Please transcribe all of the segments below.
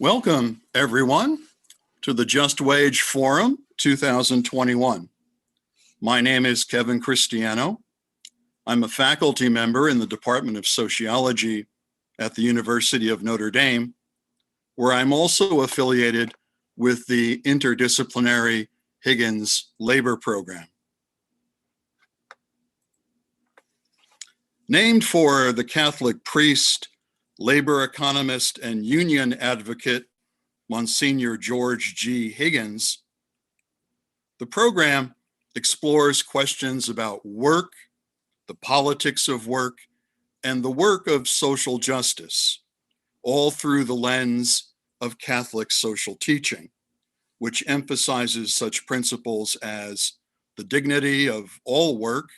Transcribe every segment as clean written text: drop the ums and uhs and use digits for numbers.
Welcome, everyone, to the Just Wage Forum 2021. My name is Kevin Cristiano. I'm a faculty member in the Department of Sociology at the University of Notre Dame, where I'm also affiliated with the Interdisciplinary Higgins Labor Program. Named for the Catholic priest, labor economist, and union advocate, Monsignor George G. Higgins, the program explores questions about work, the politics of work, and the work of social justice, all through the lens of Catholic social teaching, which emphasizes such principles as the dignity of all work,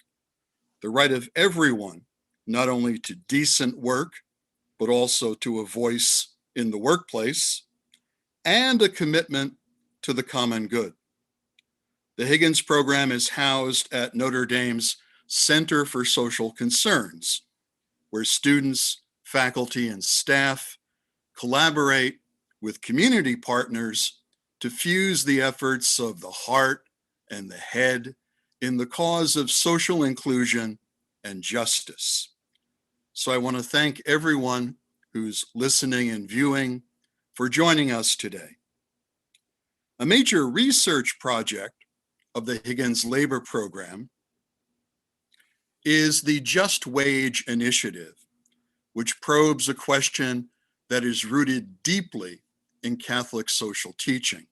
the right of everyone not only to decent work, but also to a voice in the workplace, and a commitment to the common good. The Higgins program is housed at Notre Dame's Center for Social Concerns, where students, faculty, and staff collaborate with community partners to fuse the efforts of the heart and the head in the cause of social inclusion and justice. So I want to thank everyone who's listening and viewing for joining us today. A major research project of the Higgins Labor Program is the Just Wage Initiative, which probes a question that is rooted deeply in Catholic social teaching,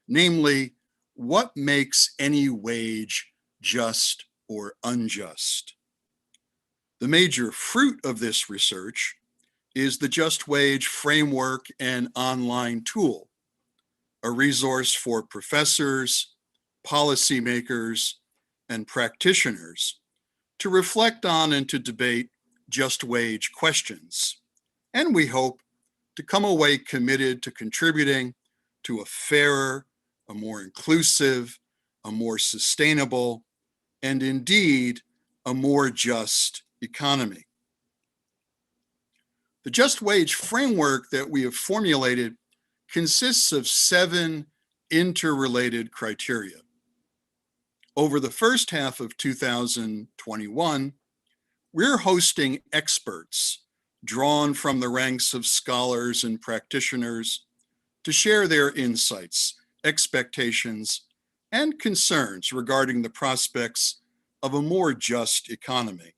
namely, what makes any wage just or unjust? The major fruit of this research is the Just Wage Framework and online tool, a resource for professors, policymakers, and practitioners to reflect on and to debate just wage questions. And we hope to come away committed to contributing to a fairer, a more inclusive, a more sustainable, and indeed, a more just economy. The Just Wage framework that we have formulated consists of 7 interrelated criteria. Over the first half of 2021, we're hosting experts drawn from the ranks of scholars and practitioners to share their insights, expectations, and concerns regarding the prospects of a more just economy.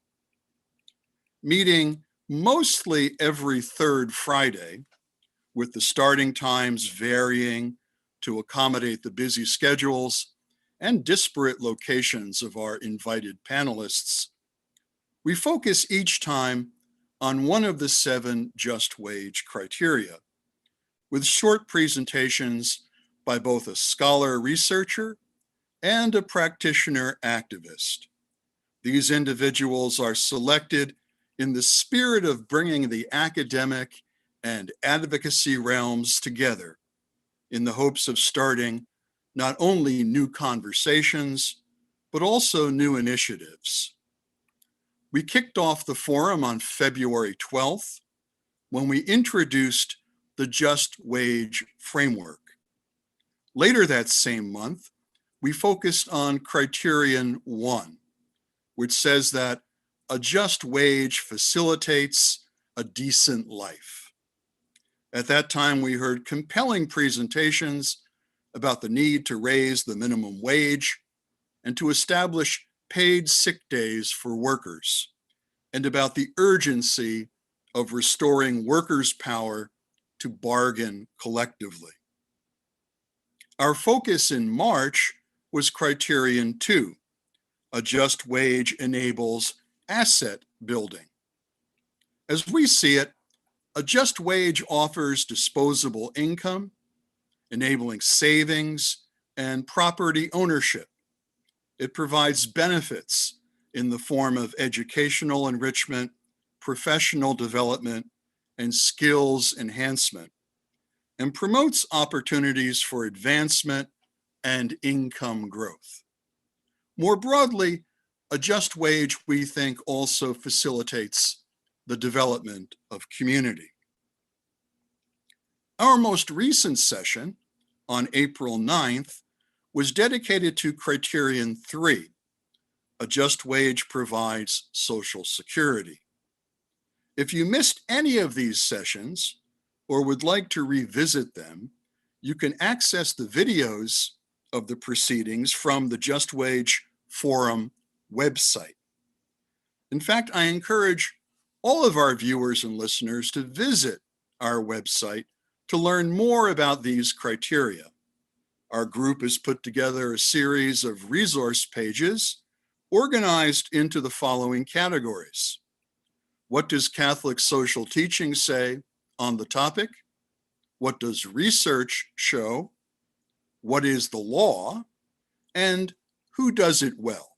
Meeting mostly every third Friday, with the starting times varying to accommodate the busy schedules and disparate locations of our invited panelists, we focus each time on one of the 7 just wage criteria, with short presentations by both a scholar researcher and a practitioner activist. These individuals are selected in the spirit of bringing the academic and advocacy realms together in the hopes of starting not only new conversations, but also new initiatives. We kicked off the forum on February 12th when we introduced the Just Wage Framework. Later that same month, we focused on Criterion 1, which says that a just wage facilitates a decent life. At that time, we heard compelling presentations about the need to raise the minimum wage and to establish paid sick days for workers, and about the urgency of restoring workers' power to bargain collectively. Our focus in March was Criterion 2, a just wage enables asset building. As we see it, a just wage offers disposable income, enabling savings and property ownership. It provides benefits in the form of educational enrichment, professional development, and skills enhancement, and promotes opportunities for advancement and income growth. More broadly, a just wage, we think, also facilitates the development of community. Our most recent session on April 9th was dedicated to Criterion 3, a just wage provides Social Security. If you missed any of these sessions or would like to revisit them, you can access the videos of the proceedings from the Just Wage Forum website. In fact, I encourage all of our viewers and listeners to visit our website to learn more about these criteria. Our group has put together a series of resource pages organized into the following categories. What does Catholic social teaching say on the topic? What does research show? What is the law? And who does it well?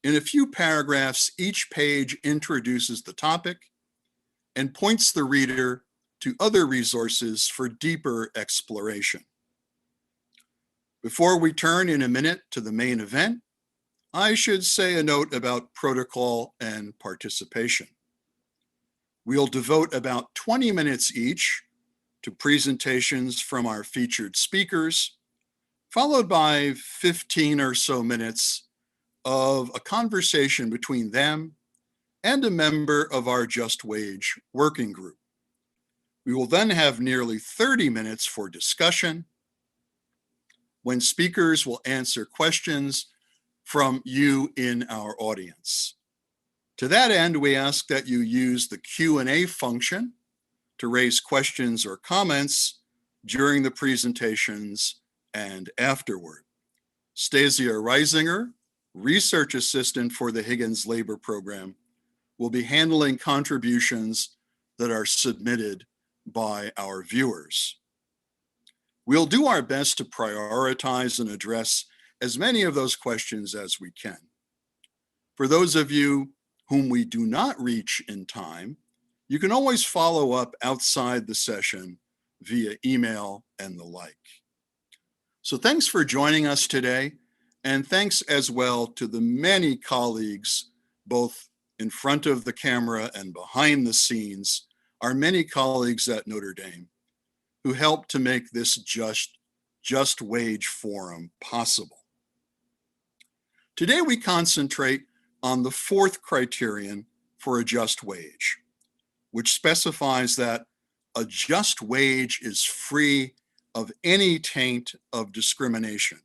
In a few paragraphs, each page introduces the topic and points the reader to other resources for deeper exploration. Before we turn in a minute to the main event, I should say a note about protocol and participation. We'll devote about 20 minutes each to presentations from our featured speakers, followed by 15 or so minutes of a conversation between them and a member of our Just Wage working group. We will then have nearly 30 minutes for discussion, when speakers will answer questions from you in our audience. To that end, we ask that you use the Q&A function to raise questions or comments during the presentations and afterward. Stasia Reisinger, research assistant for the Higgins Labor Program, will be handling contributions that are submitted by our viewers. We'll do our best to prioritize and address as many of those questions as we can. For those of you whom we do not reach in time, you can always follow up outside the session via email and the like. So thanks for joining us today, and thanks as well to the many colleagues, both in front of the camera and behind the scenes, our many colleagues at Notre Dame, who helped to make this Just Wage Forum possible. Today we concentrate on the fourth criterion for a just wage, which specifies that a just wage is free of any taint of discrimination.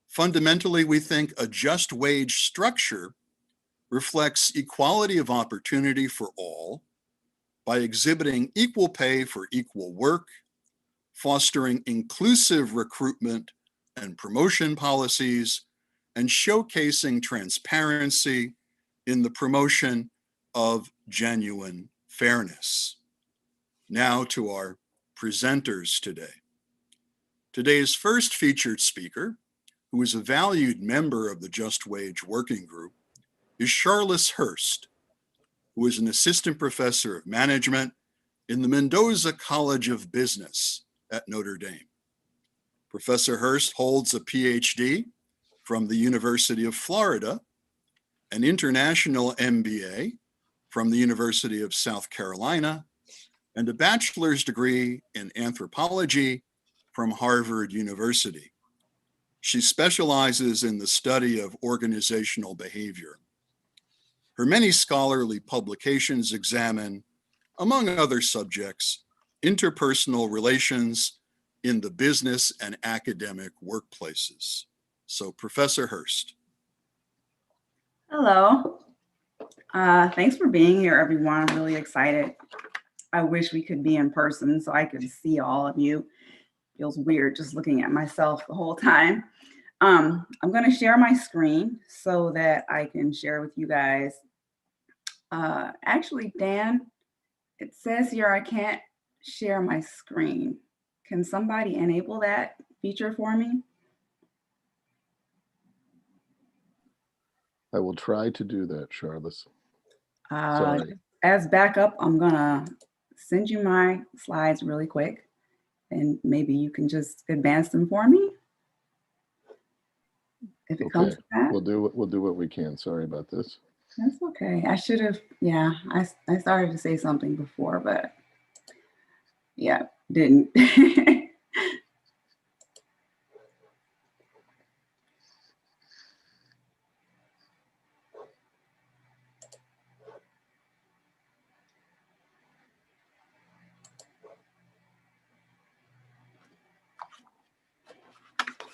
Fundamentally, we think a just wage structure reflects equality of opportunity for all by exhibiting equal pay for equal work, fostering inclusive recruitment and promotion policies, and showcasing transparency in the promotion of genuine fairness. Now to our presenters today. Today's first featured speaker, who is a valued member of the Just Wage Working Group, is Charlice Hurst, who is an assistant professor of management in the Mendoza College of Business at Notre Dame. Professor Hurst holds a Ph.D. from the University of Florida, an international MBA from the University of South Carolina, and a bachelor's degree in anthropology from Harvard University. She specializes in the study of organizational behavior. Her many scholarly publications examine, among other subjects, interpersonal relations in the business and academic workplaces. So, Professor Hurst. Hello. Thanks for being here, everyone. I'm really excited. I wish we could be in person so I could see all of you. Feels weird just looking at myself the whole time. I'm going to share my screen so that I can share with you guys. Actually, Dan, it says here I can't share my screen. Can somebody enable that feature for me? I will try to do that, Charlice. Sorry. As backup, I'm gonna send you my slides really quick, and maybe you can just advance them for me. If it comes to that. We'll do what we can. Sorry about this. That's okay. I should have, yeah, I started to say something before, but Yeah, didn't.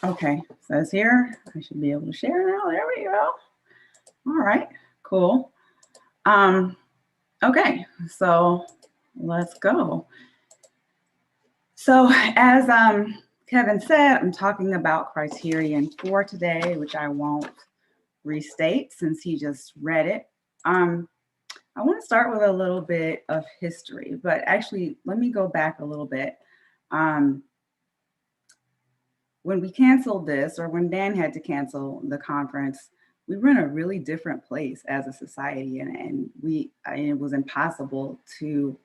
Okay, says here, I should be able to share now. There we go. All right, cool. Okay, so let's go. So as Kevin said, I'm talking about Criterion 4 today, which I won't restate since he just read it. I want to start with a little bit of history, but actually let me go back a little bit. When we canceled this, or when Dan had to cancel the conference, we were in a really different place as a society, and it was impossible to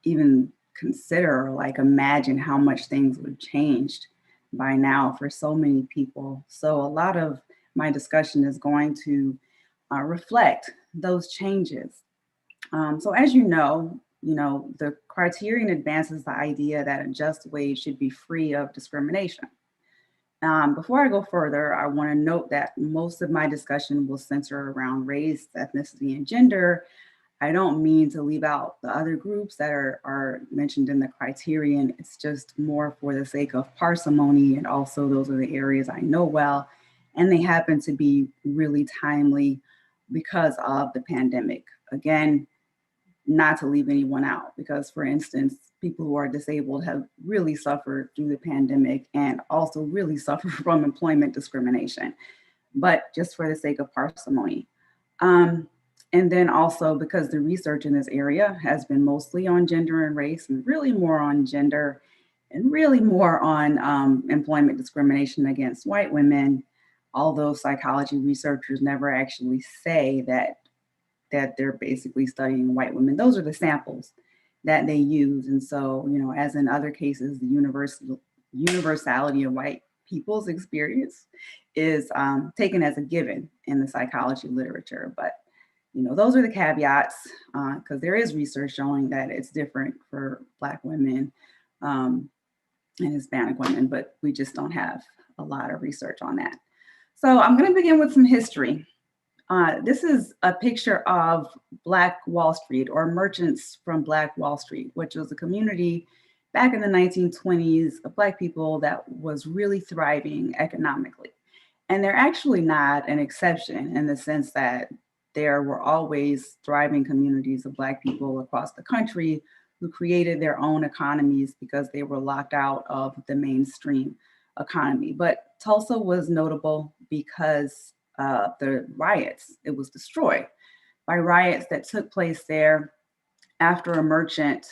even consider, like imagine how much things would have changed by now for so many people. So a lot of my discussion is going to reflect those changes. So as you know, the Criterion advances the idea that a just wage should be free of discrimination. Before I go further, I want to note that most of my discussion will center around race, ethnicity, and gender. I don't mean to leave out the other groups that are mentioned in the Criterion. It's just more for the sake of parsimony, and also those are the areas I know well, and they happen to be really timely because of the pandemic. Again, not to leave anyone out, because for instance, people who are disabled have really suffered through the pandemic and also really suffer from employment discrimination, but just for the sake of parsimony. And then also because the research in this area has been mostly on gender and race, and really more on gender and really more on employment discrimination against white women, although psychology researchers never actually say that they're basically studying white women. Those are the samples that they use. And so, as in other cases, the universality of white people's experience is taken as a given in the psychology literature. But, those are the caveats, because there is research showing that it's different for Black women and Hispanic women, but we just don't have a lot of research on that. So I'm going to begin with some history. This is a picture of Black Wall Street, or merchants from Black Wall Street, which was a community back in the 1920s of Black people that was really thriving economically. And they're actually not an exception in the sense that there were always thriving communities of Black people across the country who created their own economies because they were locked out of the mainstream economy. But Tulsa was notable because the riots. It was destroyed by riots that took place there after a merchant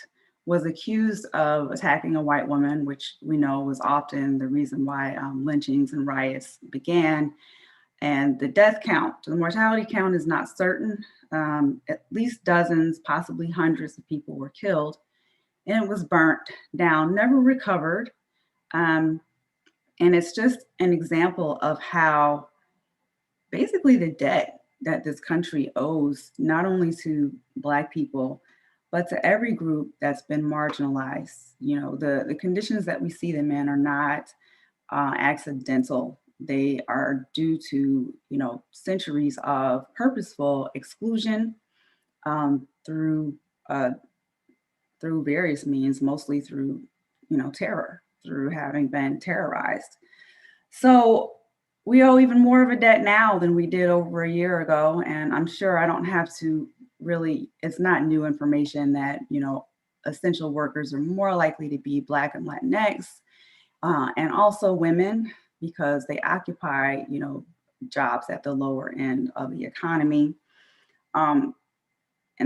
was accused of attacking a white woman, which we know was often the reason why lynchings and riots began. And the death count, the mortality count is not certain. At least dozens, possibly hundreds of people were killed, and it was burnt down, never recovered. And it's just an example of how basically the debt that this country owes not only to Black people, but to every group that's been marginalized. The conditions that we see them in are not accidental. They are due to, centuries of purposeful exclusion through various means, mostly through, terror, through having been terrorized. So we owe even more of a debt now than we did over a year ago. And I'm sure I don't have to really, it's not new information that, essential workers are more likely to be Black and Latinx, and also women, because they occupy, jobs at the lower end of the economy. And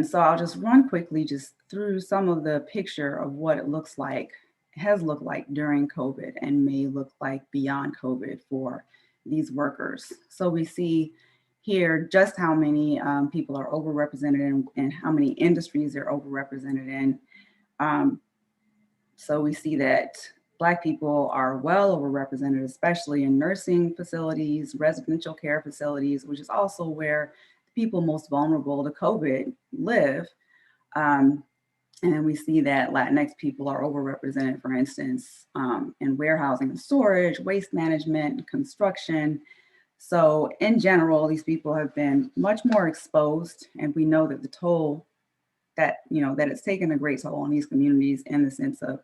so I'll just run quickly just through some of the picture of what it looks like, has looked like during COVID, and may look like beyond COVID for these workers. So we see here just how many people are overrepresented and how many industries they're overrepresented in. So we see that Black people are well overrepresented, especially in nursing facilities, residential care facilities, which is also where people most vulnerable to COVID live. And we see that Latinx people are overrepresented, for instance, in warehousing and storage, waste management, construction. So in general, these people have been much more exposed, and we know that the toll that, that it's taken a great toll on these communities in the sense of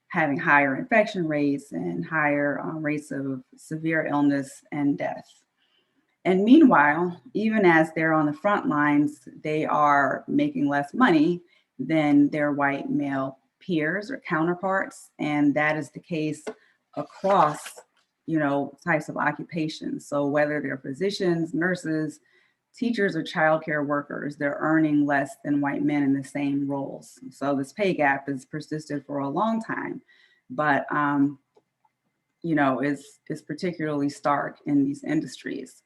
having higher infection rates and higher rates of severe illness and death. And meanwhile, even as they're on the front lines, they are making less money than their white male peers or counterparts. And that is the case across, types of occupations. So whether they're physicians, nurses, teachers, or childcare workers, they're earning less than white men in the same roles. So this pay gap has persisted for a long time, but is particularly stark in these industries.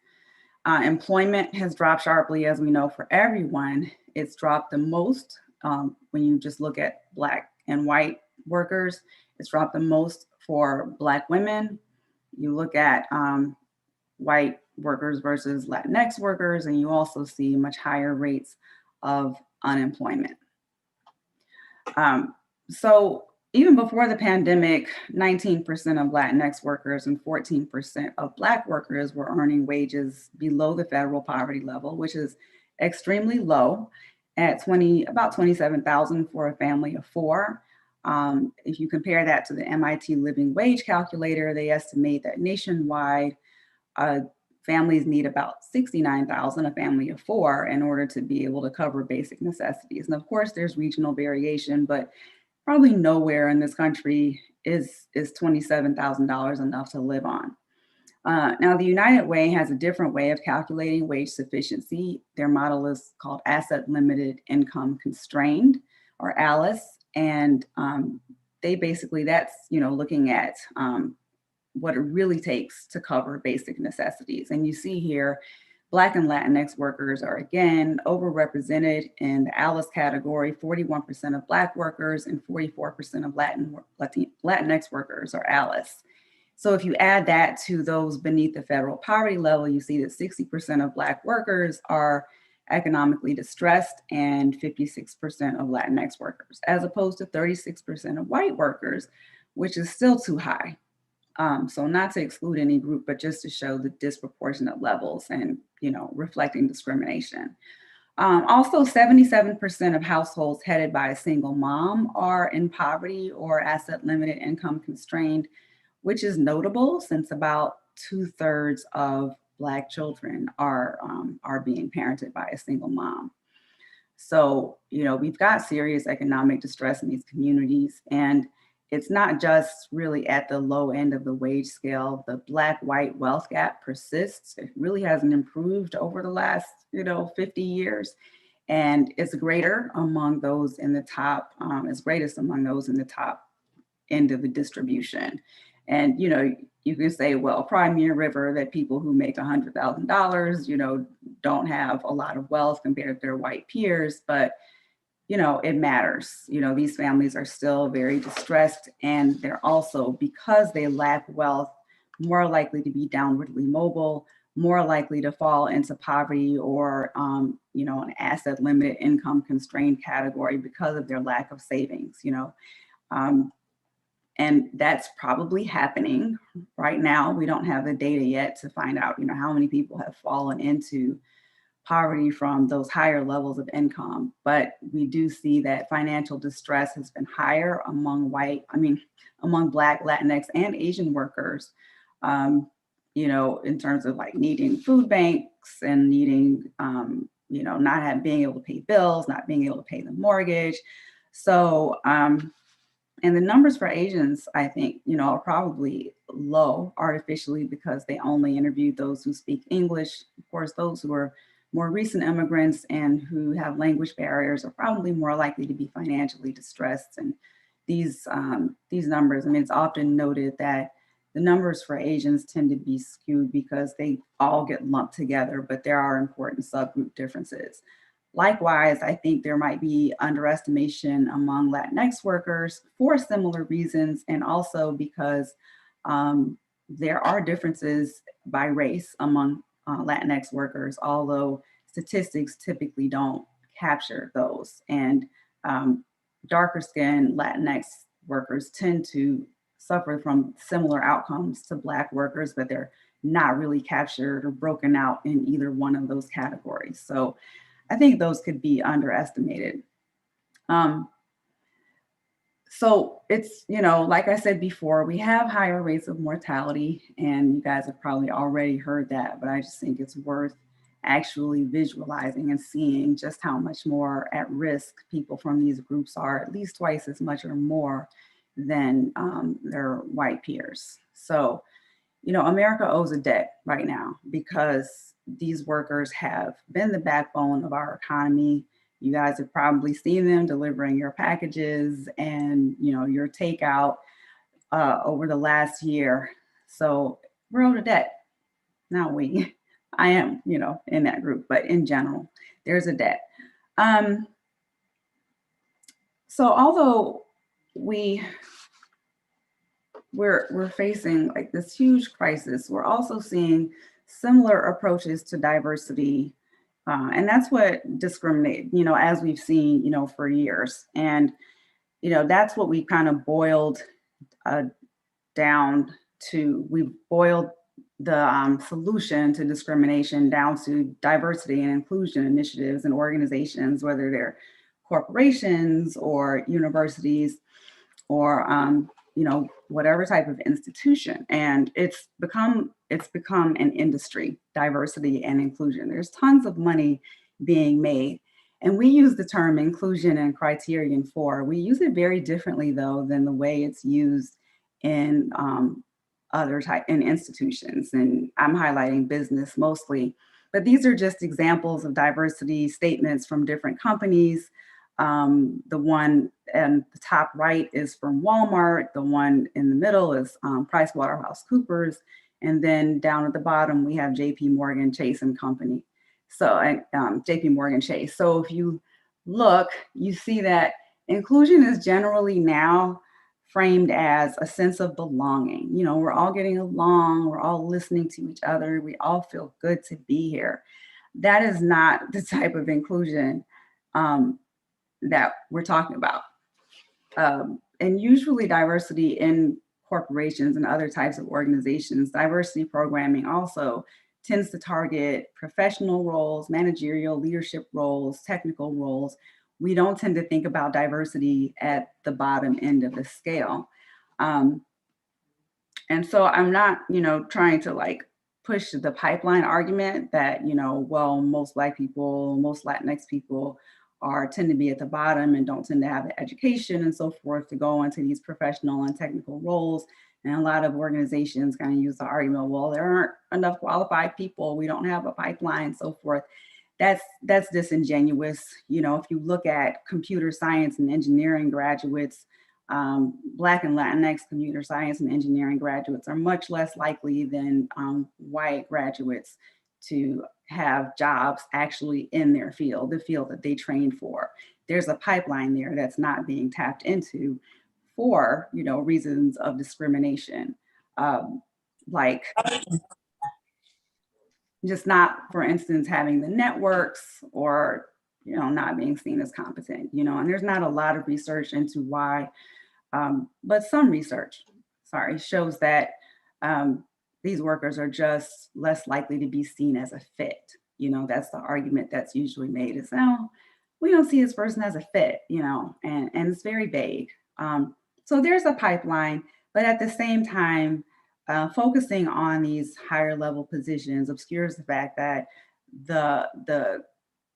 Employment has dropped sharply, as we know, for everyone. It's dropped the most when you just look at Black and white workers. It's dropped the most for Black women. You look at white workers versus Latinx workers, and you also see much higher rates of unemployment. So even before the pandemic, 19% of Latinx workers and 14% of Black workers were earning wages below the federal poverty level, which is extremely low at about $27,000 for a family of four. If you compare that to the MIT Living Wage Calculator, they estimate that nationwide, families need about $69,000, a family of four, in order to be able to cover basic necessities. And of course, there's regional variation, but probably nowhere in this country is $27,000 enough to live on. Now, the United Way has a different way of calculating wage sufficiency. Their model is called Asset Limited Income Constrained, or ALICE. And they basically, that's, looking at what it really takes to cover basic necessities. And you see here, Black and Latinx workers are again overrepresented in the ALICE category. 41% of Black workers and 44% of Latinx workers are ALICE. So if you add that to those beneath the federal poverty level, you see that 60% of Black workers are economically distressed and 56% of Latinx workers, as opposed to 36% of white workers, which is still too high. So not to exclude any group, but just to show the disproportionate levels and, reflecting discrimination. Also, 77% of households headed by a single mom are in poverty or asset limited income constrained, which is notable since about 2/3 of Black children are being parented by a single mom. So, we've got serious economic distress in these communities, and it's not just really at the low end of the wage scale. The Black-white wealth gap persists. It really hasn't improved over the last, 50 years. And it's greater among those in the top, it's greatest among those in the top end of the distribution. And, you can say, well, Crimea River, that people who make $100,000, don't have a lot of wealth compared to their white peers, but it matters. These families are still very distressed, and they're also, because they lack wealth, more likely to be downwardly mobile, more likely to fall into poverty or, an asset limited income constrained category because of their lack of savings, and that's probably happening right now. We don't have the data yet to find out, how many people have fallen into poverty from those higher levels of income. But we do see that financial distress has been higher among Black, Latinx, and Asian workers, in terms of like needing food banks and needing, not being able to pay bills, not being able to pay the mortgage. So, and the numbers for Asians, I think, are probably low artificially because they only interviewed those who speak English. Of course, those who are more recent immigrants and who have language barriers are probably more likely to be financially distressed. And these numbers, it's often noted that the numbers for Asians tend to be skewed because they all get lumped together, but there are important subgroup differences. Likewise, I think there might be underestimation among Latinx workers for similar reasons, and also because there are differences by race among Latinx workers, although statistics typically don't capture those. And darker skinned Latinx workers tend to suffer from similar outcomes to Black workers, but they're not really captured or broken out in either one of those categories. So I think those could be underestimated. So it's, like I said before, we have higher rates of mortality, and you guys have probably already heard that, but I just think it's worth actually visualizing and seeing just how much more at risk people from these groups are, at least twice as much or more than their white peers. So, America owes a debt right now because these workers have been the backbone of our economy. You guys have probably seen them delivering your packages and your takeout over the last year. So we're owed a debt. Not we. I am, in that group, but in general, there's a debt. So although we're facing like this huge crisis, we're also seeing similar approaches to diversity. And that's what discriminate, as we've seen, for years. And, that's what we kind of boiled down to. We boiled the solution to discrimination down to diversity and inclusion initiatives and organizations, whether they're corporations or universities or whatever type of institution. And it's become an industry, diversity and inclusion. There's tons of money being made. And we use the term inclusion and Criterion 4. We use it very differently, though, than the way it's used in in institutions. And I'm highlighting business mostly. But these are just examples of diversity statements from different companies. The one in the top right is from Walmart. The one in the middle is PricewaterhouseCoopers. And then down at the bottom, we have JP Morgan Chase and Company. So JP Morgan Chase. So if you look, you see that inclusion is generally now framed as a sense of belonging. We're all getting along, we're all listening to each other, we all feel good to be here. That is not the type of inclusion that we're talking about. And usually diversity in corporations and other types of organizations, diversity programming also tends to target professional roles, managerial leadership roles, technical roles. We don't tend to think about diversity at the bottom end of the scale. And so I'm not, trying to push the pipeline argument that, most Black people, most Latinx people tend to be at the bottom and don't tend to have the education and so forth to go into these professional and technical roles. And a lot of organizations kind of use the argument, well, there aren't enough qualified people, we don't have a pipeline and so forth. That's disingenuous. If you look at computer science and engineering graduates, Black and Latinx computer science and engineering graduates are much less likely than white graduates to have jobs actually in their field, the field that they trained for. There's a pipeline there that's not being tapped into for, reasons of discrimination, like just not, for instance, having the networks or, not being seen as competent, and there's not a lot of research into why, but some research, shows that these workers are just less likely to be seen as a fit. That's the argument that's usually made is, oh, we don't see this person as a fit, and it's very vague. So there's a pipeline, but at the same time, focusing on these higher level positions obscures the fact that the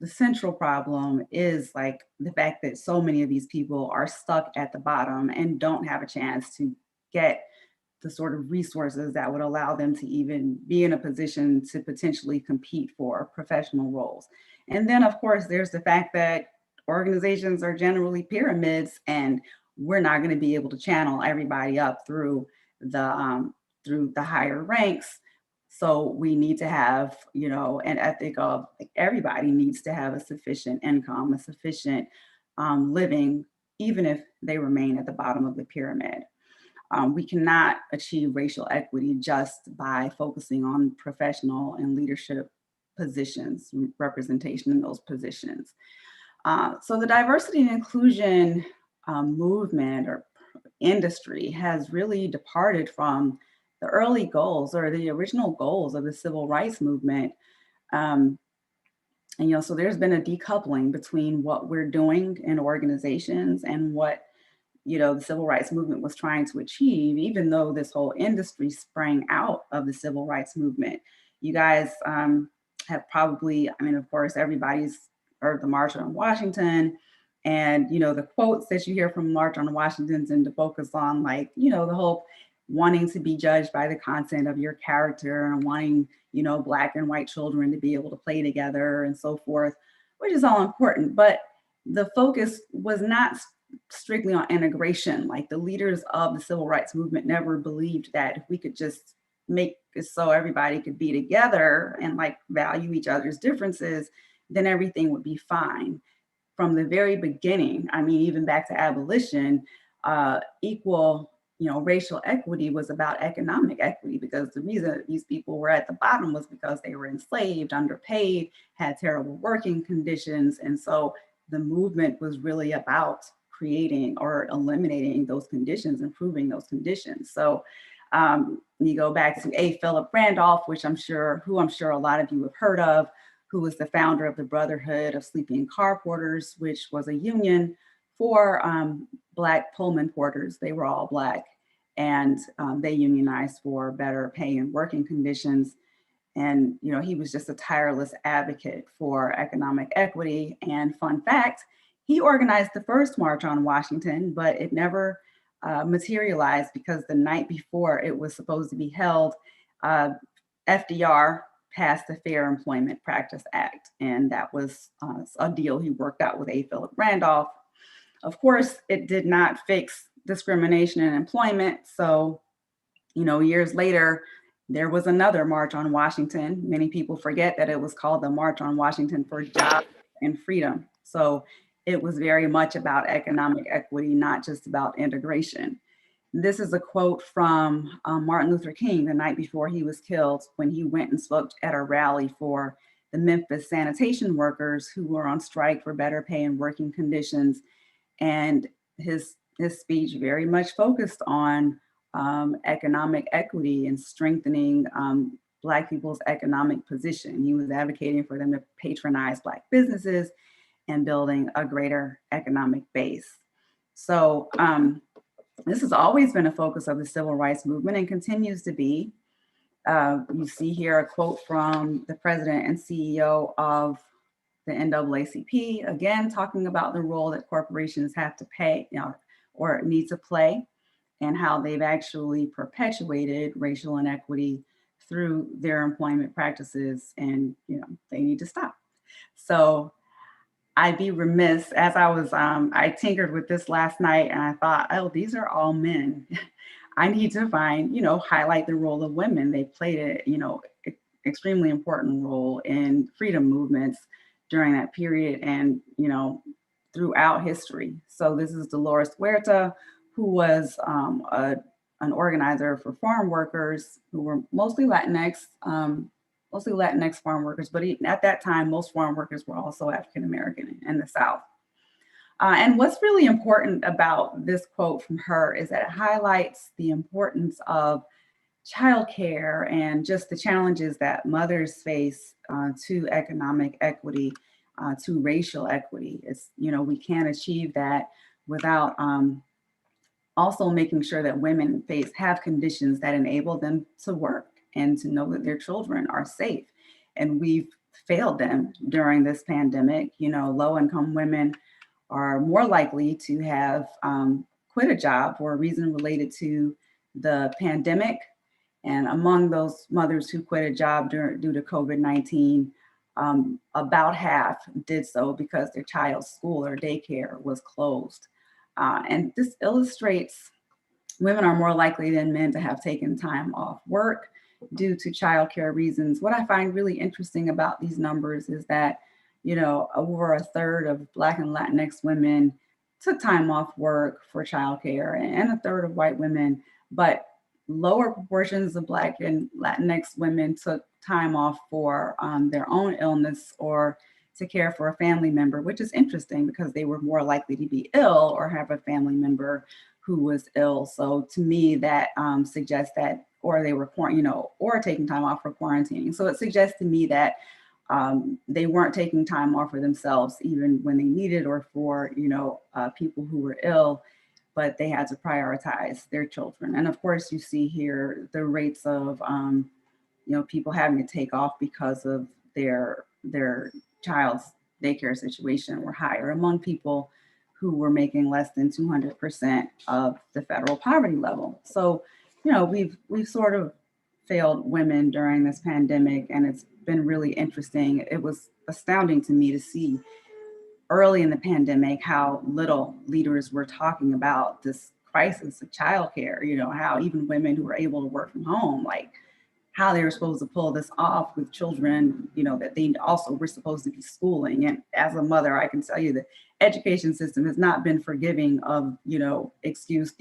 central problem is the fact that so many of these people are stuck at the bottom and don't have a chance to get the sort of resources that would allow them to even be in a position to potentially compete for professional roles. And then, of course, there's the fact that organizations are generally pyramids, and we're not going to be able to channel everybody up through the higher ranks. So we need to have, an ethic of everybody needs to have a sufficient income, a sufficient living, even if they remain at the bottom of the pyramid. We cannot achieve racial equity just by focusing on professional and leadership positions, representation in those positions. So the diversity and inclusion movement or industry has really departed from the early goals or the original goals of the civil rights movement. And so there's been a decoupling between what we're doing in organizations and what the civil rights movement was trying to achieve, even though this whole industry sprang out of the civil rights movement. You guys have probably, of course, everybody's heard the March on Washington, and the quotes that you hear from March on Washington tend to focus on, like, the whole wanting to be judged by the content of your character and wanting, Black and white children to be able to play together and so forth, which is all important. But the focus was not strictly on integration. Like, the leaders of the civil rights movement never believed that if we could just make it so everybody could be together and like value each other's differences, then everything would be fine. From the very beginning, even back to abolition, equal racial equity was about economic equity, because the reason that these people were at the bottom was because they were enslaved, underpaid, had terrible working conditions. And so the movement was really about creating or eliminating those conditions, improving those conditions. So you go back to A. Philip Randolph, I'm sure a lot of you have heard of, who was the founder of the Brotherhood of Sleeping Car Porters, which was a union for Black Pullman porters. They were all Black, and they unionized for better pay and working conditions. And he was just a tireless advocate for economic equity. And fun fact, he organized the first March on Washington, but it never materialized, because the night before it was supposed to be held, FDR passed the Fair Employment Practice Act. And that was a deal he worked out with A. Philip Randolph. Of course, it did not fix discrimination in employment. So, years later, there was another March on Washington. Many people forget that it was called the March on Washington for Jobs and Freedom. So it was very much about economic equity, not just about integration. This is a quote from Martin Luther King the night before he was killed, when he went and spoke at a rally for the Memphis sanitation workers who were on strike for better pay and working conditions. And his speech very much focused on economic equity and strengthening Black people's economic position. He was advocating for them to patronize Black businesses and building a greater economic base. So this has always been a focus of the civil rights movement and continues to be. You see here a quote from the president and CEO of the NAACP, again, talking about the role that corporations have to play, or need to play, and how they've actually perpetuated racial inequity through their employment practices, and they need to stop. So I'd be remiss, as I tinkered with this last night, and I thought, oh, these are all men. I need to highlight the role of women. They played a, extremely important role in freedom movements during that period and, throughout history. So this is Dolores Huerta, who was an organizer for farm workers who were mostly Latinx farm workers, but at that time, most farm workers were also African-American in the South. And what's really important about this quote from her is that it highlights the importance of childcare and just the challenges that mothers face to economic equity, to racial equity. It's, we can't achieve that without also making sure that women have conditions that enable them to work and to know that their children are safe. And we've failed them during this pandemic. Low-income women are more likely to have quit a job for a reason related to the pandemic. And among those mothers who quit a job due to COVID-19, about half did so because their child's school or daycare was closed. And this illustrates women are more likely than men to have taken time off work due to childcare reasons. What I find really interesting about these numbers is that, over a third of Black and Latinx women took time off work for childcare, and a third of white women, but lower proportions of Black and Latinx women took time off for their own illness or to care for a family member, which is interesting because they were more likely to be ill or have a family member who was ill. So to me, that suggests that, or they were, or taking time off for quarantining. So it suggests to me that they weren't taking time off for themselves, even when they needed, or for, people who were ill, but they had to prioritize their children. And of course, you see here the rates of, people having to take off because of their child's daycare situation were higher among people who were making less than 200% of the federal poverty level. So, we've sort of failed women during this pandemic, and it's been really interesting. It was astounding to me to see early in the pandemic how little leaders were talking about this crisis of childcare, how even women who were able to work from home, like how they were supposed to pull this off with children, that they also were supposed to be schooling. And as a mother, I can tell you the education system has not been forgiving of, the excuse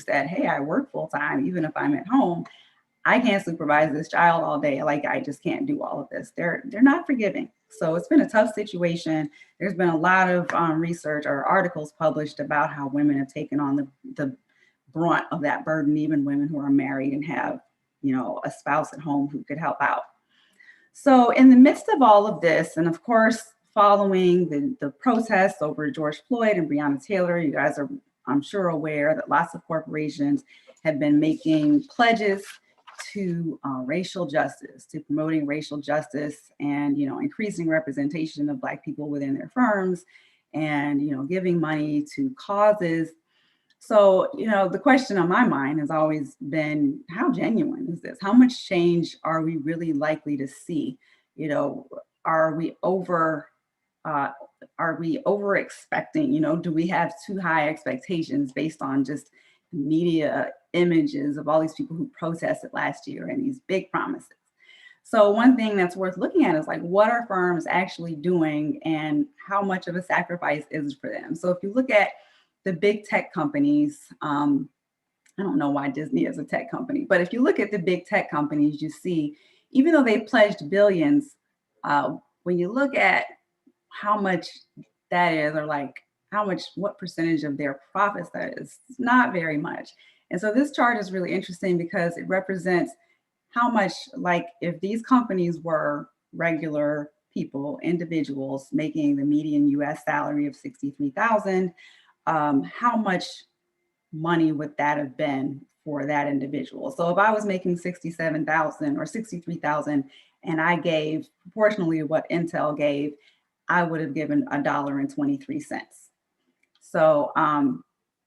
that, hey, I work full time, even if I'm at home, I can't supervise this child all day. Like, I just can't do all of this. They're not forgiving. So it's been a tough situation. There's been a lot of research or articles published about how women have taken on the brunt of that burden, even women who are married and have, a spouse at home who could help out. So in the midst of all of this, and of course, following the protests over George Floyd and Breonna Taylor, you guys are, I'm sure, aware that lots of corporations have been making pledges to racial justice, to promoting racial justice and, increasing representation of Black people within their firms and, giving money to causes. So, the question on my mind has always been, how genuine is this? How much change are we really likely to see? Are we over expecting? Do we have too high expectations based on just media images of all these people who protested last year and these big promises? So one thing that's worth looking at is, like, what are firms actually doing and how much of a sacrifice is it for them? So if you look at the big tech companies, I don't know why Disney is a tech company, but if you look at the big tech companies, you see, even though they pledged billions, when you look at how much that is, or like what percentage of their profits that is, it's not very much. And so this chart is really interesting because it represents how much, like, if these companies were regular people, individuals making the median US salary of $63,000, how much money would that have been for that individual? So if I was making $67,000 or $63,000 and I gave proportionally what Intel gave, I would have given $1.23. So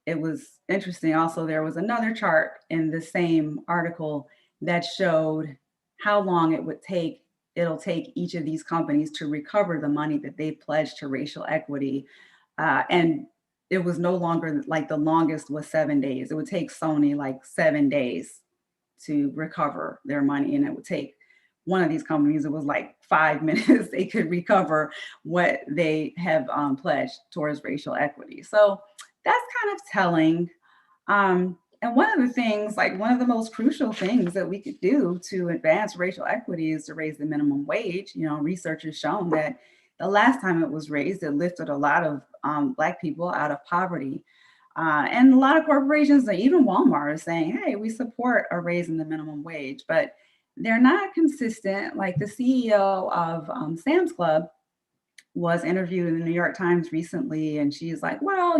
it was interesting. Also, there was another chart in the same article that showed how long it'll take each of these companies to recover the money that they pledged to racial equity. And it was no longer, like, the longest was 7 days. It would take Sony like 7 days to recover their money. And it would take one of these companies, it was like 5 minutes, they could recover what they have pledged towards racial equity. So that's kind of telling. And one of the things, like, one of the most crucial things that we could do to advance racial equity is to raise the minimum wage. Research has shown that the last time it was raised, it lifted a lot of Black people out of poverty. And a lot of corporations, like even Walmart, is saying, hey, we support a raise in the minimum wage, but they're not consistent. Like, the CEO of Sam's Club was interviewed in the New York Times recently, and she's like, well,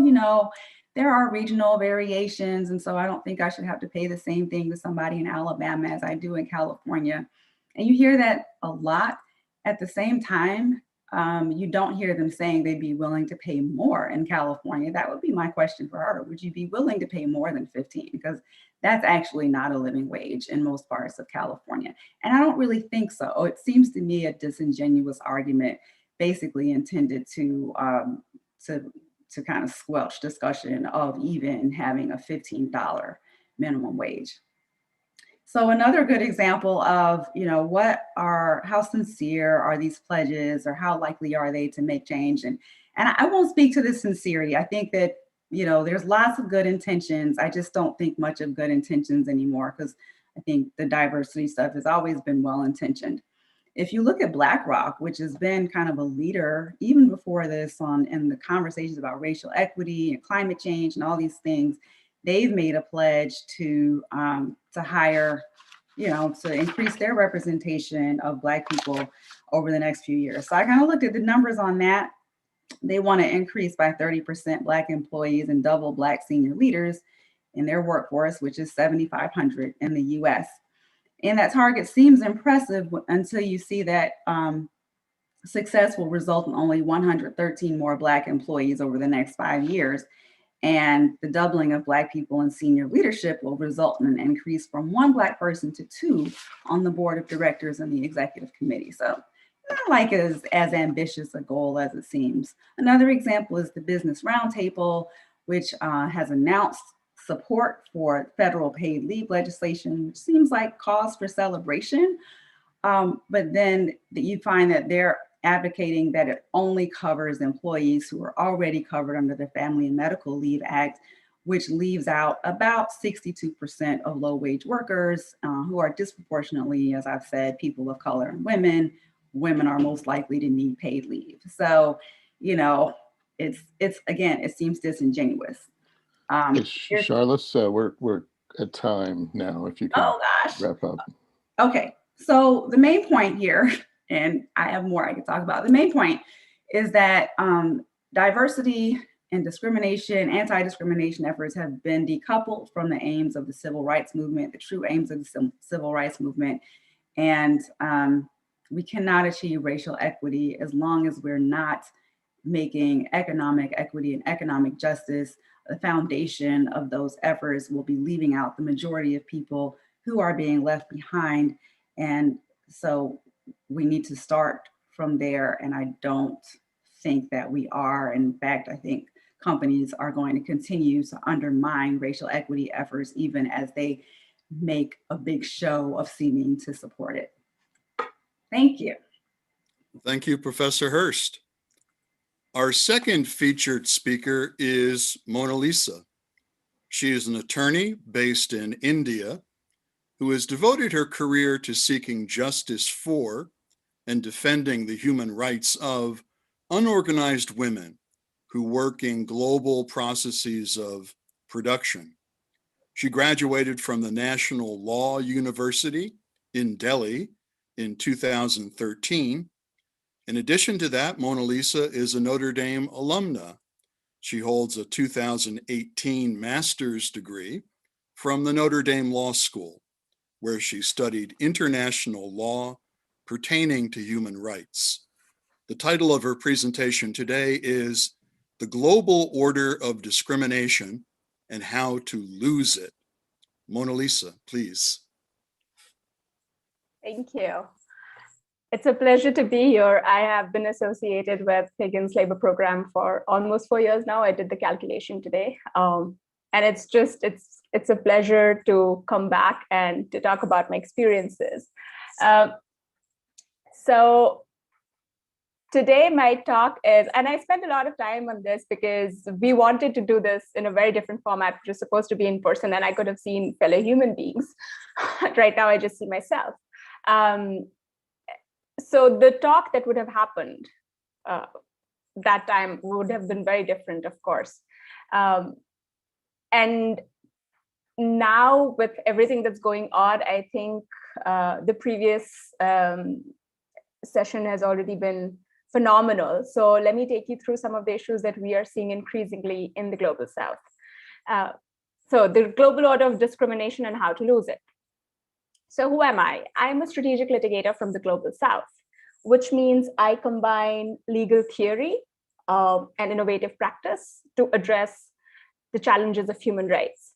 there are regional variations, and so I don't think I should have to pay the same thing to somebody in Alabama as I do in California. And you hear that a lot. At the same time, you don't hear them saying they'd be willing to pay more in California. That would be my question for her. Would you be willing to pay more than 15? Because that's actually not a living wage in most parts of California. And I don't really think so. It seems to me a disingenuous argument, basically intended to kind of squelch discussion of even having a $15 minimum wage. So another good example of, how sincere are these pledges, or how likely are they to make change? And I won't speak to the sincerity. I think that, there's lots of good intentions. I just don't think much of good intentions anymore, because I think the diversity stuff has always been well-intentioned. if you look at Blackrock, which has been kind of a leader even before this in the conversations about racial equity and climate change and all these things, they've made a pledge to hire, to increase their representation of Black people over the next few years. So I kind of looked at the numbers on that. They want to increase by 30% Black employees and double Black senior leaders in their workforce, which is 7,500 in the US. And that target seems impressive until you see that success will result in only 113 more Black employees over the next 5 years. And the doubling of Black people in senior leadership will result in an increase from 1 Black person to 2 on the board of directors and the executive committee. So not like as ambitious a goal as it seems. Another example is the Business Roundtable, which has announced support for federal paid leave legislation, which seems like cause for celebration. But then you find that they're advocating that it only covers employees who are already covered under the Family and Medical Leave Act, which leaves out about 62% of low-wage workers who are disproportionately, as I've said, people of color and women. Women are most likely to need paid leave. So, it's again, it seems disingenuous. Charlice, we're at time now. If you could wrap up. Okay, so the main point here, and I have more I could talk about. The main point is that diversity and discrimination, anti-discrimination efforts have been decoupled from the aims of the civil rights movement, the true aims of the civil rights movement, and we cannot achieve racial equity as long as we're not making economic equity and economic justice the foundation of those efforts. Will be leaving out the majority of people who are being left behind. And so we need to start from there. And I don't think that we are. In fact, I think companies are going to continue to undermine racial equity efforts, even as they make a big show of seeming to support it. Thank you. Thank you, Professor Hurst. Our second featured speaker is Monalisa. She is an attorney based in India who has devoted her career to seeking justice for and defending the human rights of unorganized women who work in global processes of production. She graduated from the National Law University in Delhi in 2013. In addition to that, Monalisa is a Notre Dame alumna. She holds a 2018 master's degree from the Notre Dame Law School, where she studied international law pertaining to human rights. The title of her presentation today is The Global Order of Discrimination and How to Lose It. Monalisa, please. Thank you. It's a pleasure to be here. I have been associated with Higgins Labor Program for almost 4 years now. I did the calculation today. And it's a pleasure to come back and to talk about my experiences. So today my talk is, and I spent a lot of time on this because we wanted to do this in a very different format, which is supposed to be in person, and I could have seen fellow human beings. Right now I just see myself. So the talk that would have happened that time would have been very different, of course. And now with everything that's going on, I think the previous session has already been phenomenal. So let me take you through some of the issues that we are seeing increasingly in the Global South. So the global order of discrimination and how to lose it. So who am I? I'm a strategic litigator from the Global South, which means I combine legal theory and innovative practice to address the challenges of human rights.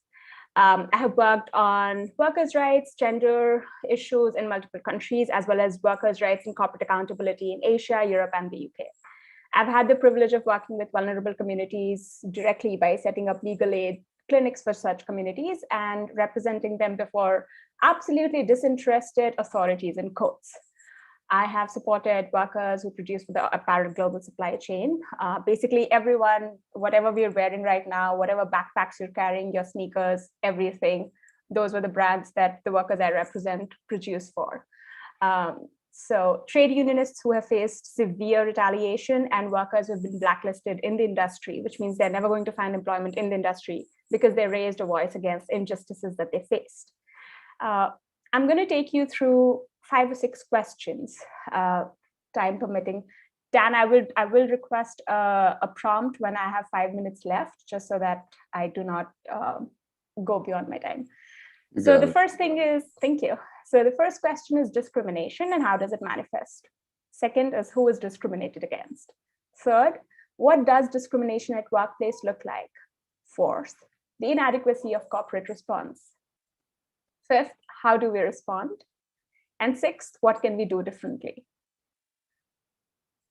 I have worked on workers' rights, gender issues in multiple countries, as well as workers' rights and corporate accountability in Asia, Europe, and the UK. I've had the privilege of working with vulnerable communities directly by setting up legal aid clinics for such communities and representing them before absolutely disinterested authorities in courts. I have supported workers who produce for the apparent global supply chain. Basically everyone, whatever we're wearing right now, whatever backpacks you're carrying, your sneakers, everything, those were the brands that the workers I represent produce for. So trade unionists who have faced severe retaliation and workers who have been blacklisted in the industry, which means they're never going to find employment in the industry because they raised a voice against injustices that they faced. I'm going to take you through 5 or 6 questions, time permitting. Dan, I will request a prompt when I have 5 minutes left, just so that I do not go beyond my time. So the first thing is, thank you. So the first question is discrimination and how does it manifest? Second is who is discriminated against? Third, what does discrimination at workplace look like? Fourth, the inadequacy of corporate response. Fifth, how do we respond? And sixth, what can we do differently?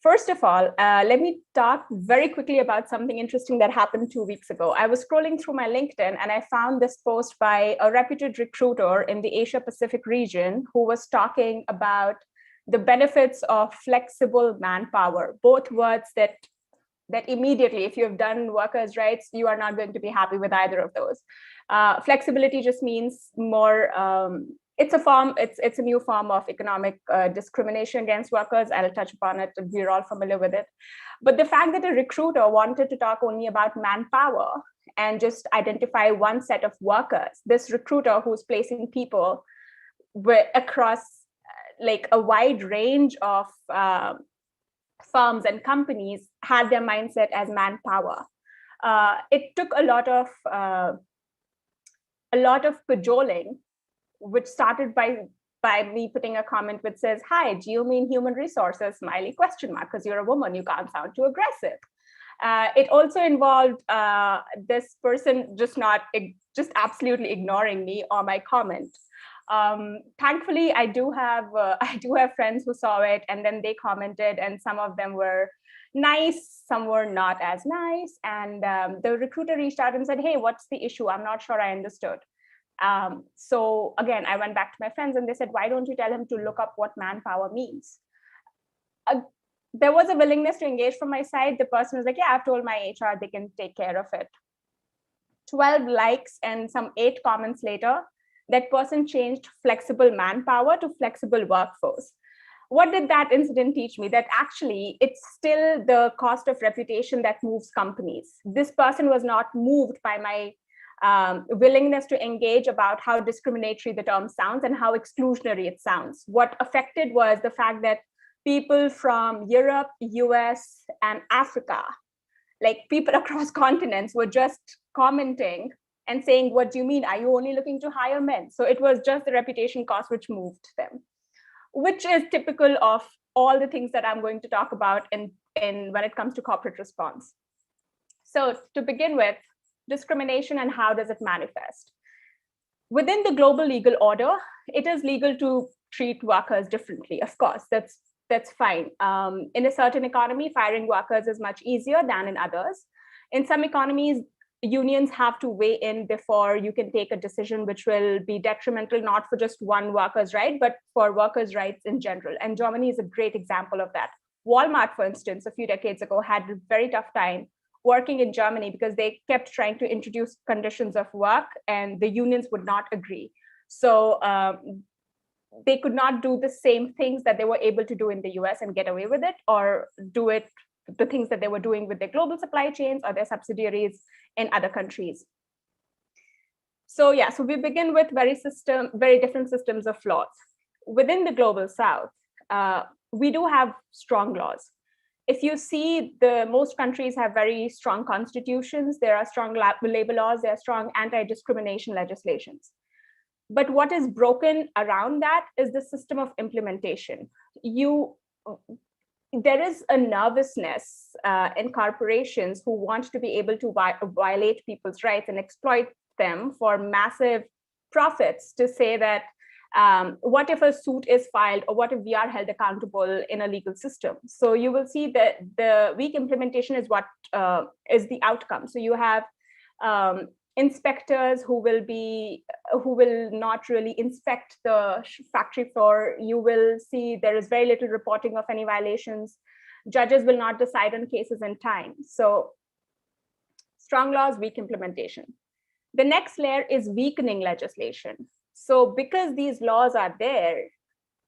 First of all, let me talk very quickly about something interesting that happened 2 weeks ago. I was scrolling through my LinkedIn and I found this post by a reputed recruiter in the Asia Pacific region who was talking about the benefits of flexible manpower, both words that immediately, if you've done workers' rights, you are not going to be happy with either of those. Flexibility just means more, it's a new form of economic discrimination against workers. I'll touch upon it. We're all familiar with it. But the fact that a recruiter wanted to talk only about manpower and just identify one set of workers, this recruiter who's placing people across like a wide range of firms and companies had their mindset as manpower. It took a lot of cajoling, which started by me putting a comment which says, "Hi, do you mean human resources? Smiley question mark, because you're a woman, you can't sound too aggressive." It also involved this person just absolutely ignoring me or my comment. Thankfully, I do have friends who saw it and then they commented, and some of them were nice, some were not as nice. And the recruiter reached out and said, "Hey, what's the issue? I'm not sure I understood." So again, I went back to my friends and they said, "Why don't you tell him to look up what manpower means?" There was a willingness to engage from my side. The person was like, "Yeah, I've told my HR, they can take care of it." 12 likes and some 8 comments later, that person changed flexible manpower to flexible workforce. What did that incident teach me? That actually it's still the cost of reputation that moves companies. This person was not moved by my willingness to engage about how discriminatory the term sounds and how exclusionary it sounds. What affected was the fact that people from Europe, US, and Africa, like people across continents, were just commenting and saying, "What do you mean? Are you only looking to hire men?" So it was just the reputation cost which moved them, which is typical of all the things that I'm going to talk about in when it comes to corporate response. So to begin with, discrimination and how does it manifest? Within the global legal order, it is legal to treat workers differently. Of course, that's fine. In a certain economy, firing workers is much easier than in others. In some economies, unions have to weigh in before you can take a decision which will be detrimental, not for just one worker's right, but for workers' rights in general. And Germany is a great example of that. Walmart, for instance, a few decades ago had a very tough time working in Germany because they kept trying to introduce conditions of work and the unions would not agree. So they could not do the same things that they were able to do in the US and get away with it, or do it the things that they were doing with their global supply chains or their subsidiaries in other countries. So yeah, so we begin with very different systems of laws. Within the global South, we do have strong laws. If you see, most countries have very strong constitutions, there are strong labor laws, there are strong anti-discrimination legislations. But what is broken around that is the system of implementation. There is a nervousness in corporations who want to be able to violate people's rights and exploit them for massive profits to say that, what if a suit is filed, or what if we are held accountable in a legal system? So you will see that the weak implementation is what is the outcome. So you have inspectors who will not really inspect the factory floor. You will see there is very little reporting of any violations. Judges will not decide on cases in time. So strong laws, weak implementation. The next layer is weakening legislation. So because these laws are there,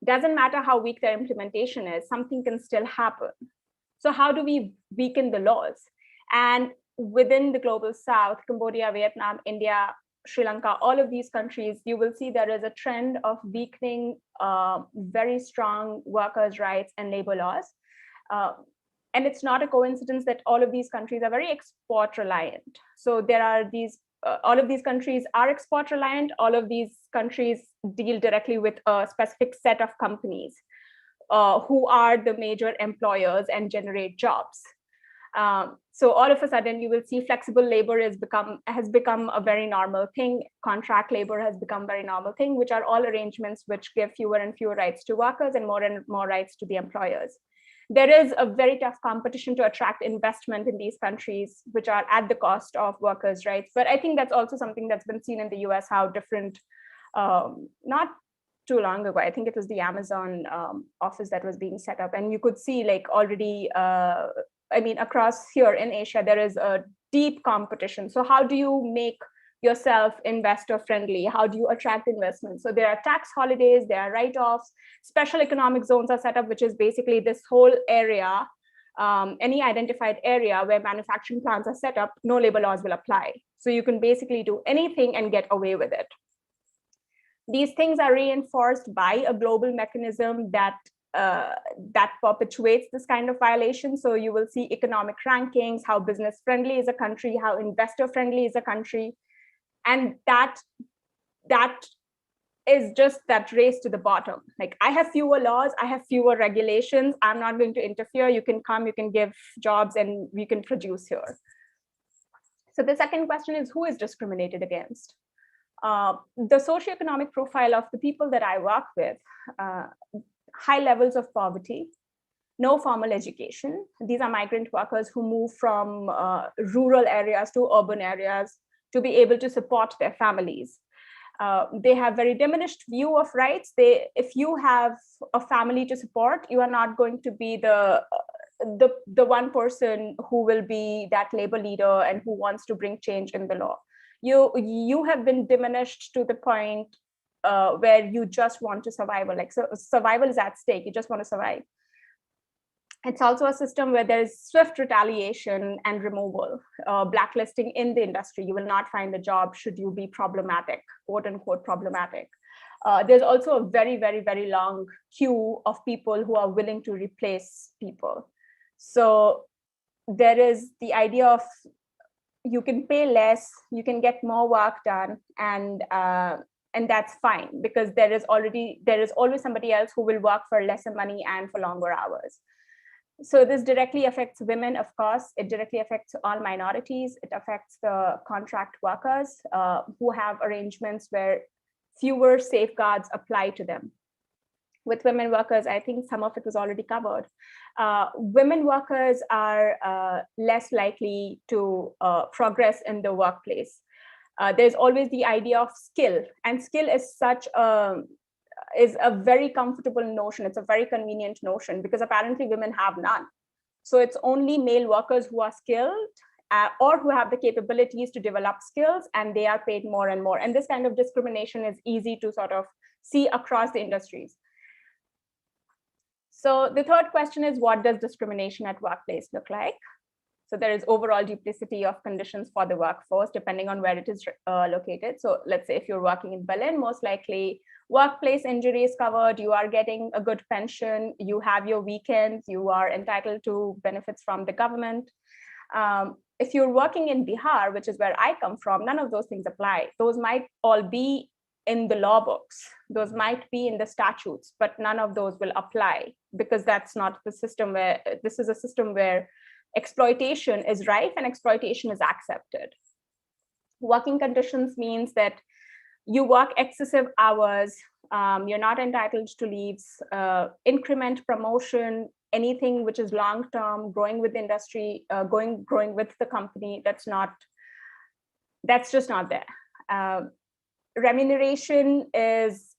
Doesn't matter how weak their implementation is, something can still happen. So how do we weaken the laws? And within the global south, Cambodia, Vietnam, India, Sri Lanka, all of these countries, you will see there is a trend of weakening very strong workers' rights and labor laws. And it's not a coincidence that all of these countries are very export reliant. So there are these, all of these countries are export reliant. All of these countries deal directly with a specific set of companies who are the major employers and generate jobs. So all of a sudden, you will see flexible labor has become a very normal thing. Contract labor has become a very normal thing, which are all arrangements which give fewer and fewer rights to workers and more rights to the employers. There is a very tough competition to attract investment in these countries, which are at the cost of workers' rights. But I think that's also something that's been seen in the US, how different, not too long ago, I think it was the Amazon office that was being set up. And you could see like already, I mean, across here in Asia, there is a deep competition. So how do you make yourself investor friendly? How do you attract investment? So there are tax holidays, there are write-offs, special economic zones are set up, which is basically this whole area, any identified area where manufacturing plants are set up, no labor laws will apply. So you can basically do anything and get away with it. These things are reinforced by a global mechanism that perpetuates this kind of violation. So you will see economic rankings, how business friendly is a country, how investor friendly is a country. And that is just that race to the bottom. Like, I have fewer laws, I have fewer regulations, I'm not going to interfere. You can come, you can give jobs, and we can produce here. So the second question is, who is discriminated against? The socioeconomic profile of the people that I work with, high levels of poverty, no formal education. These are migrant workers who move from rural areas to urban areas to be able to support their families. They have very diminished view of rights. If you have a family to support, you are not going to be the one person who will be that labor leader and who wants to bring change in the law. You have been diminished to the point where you just want to survive. Like, so survival is at stake. You just want to survive. It's also a system where there is swift retaliation and removal, blacklisting in the industry. You will not find a job should you be problematic, quote unquote problematic. There's also a very, very, very long queue of people who are willing to replace people. So there is the idea of you can pay less, you can get more work done, and that's fine, because there is always somebody else who will work for lesser money and for longer hours. So this directly affects women, of course. It directly affects all minorities. It affects the contract workers who have arrangements where fewer safeguards apply to them. With women workers, I think some of it was already covered. Women workers are less likely to progress in the workplace. There's always the idea of skill, and skill is a very comfortable notion. It's a very convenient notion because apparently women have none. So it's only male workers who are skilled or who have the capabilities to develop skills, and they are paid more and more. And this kind of discrimination is easy to sort of see across the industries. So the third question is, what does discrimination at workplace look like? So there is overall duplicity of conditions for the workforce, depending on where it is located. So let's say if you're working in Berlin, most likely workplace injury is covered, you are getting a good pension, you have your weekends, you are entitled to benefits from the government. If you're working in Bihar, which is where I come from, none of those things apply. Those might all be in the law books, those might be in the statutes, but none of those will apply, because that's not the system where, this is a system where exploitation is rife and exploitation is accepted. Working conditions means that you work excessive hours, you're not entitled to leaves, increment, promotion, anything which is long-term, growing with the industry, growing with the company, that's just not there. Remuneration is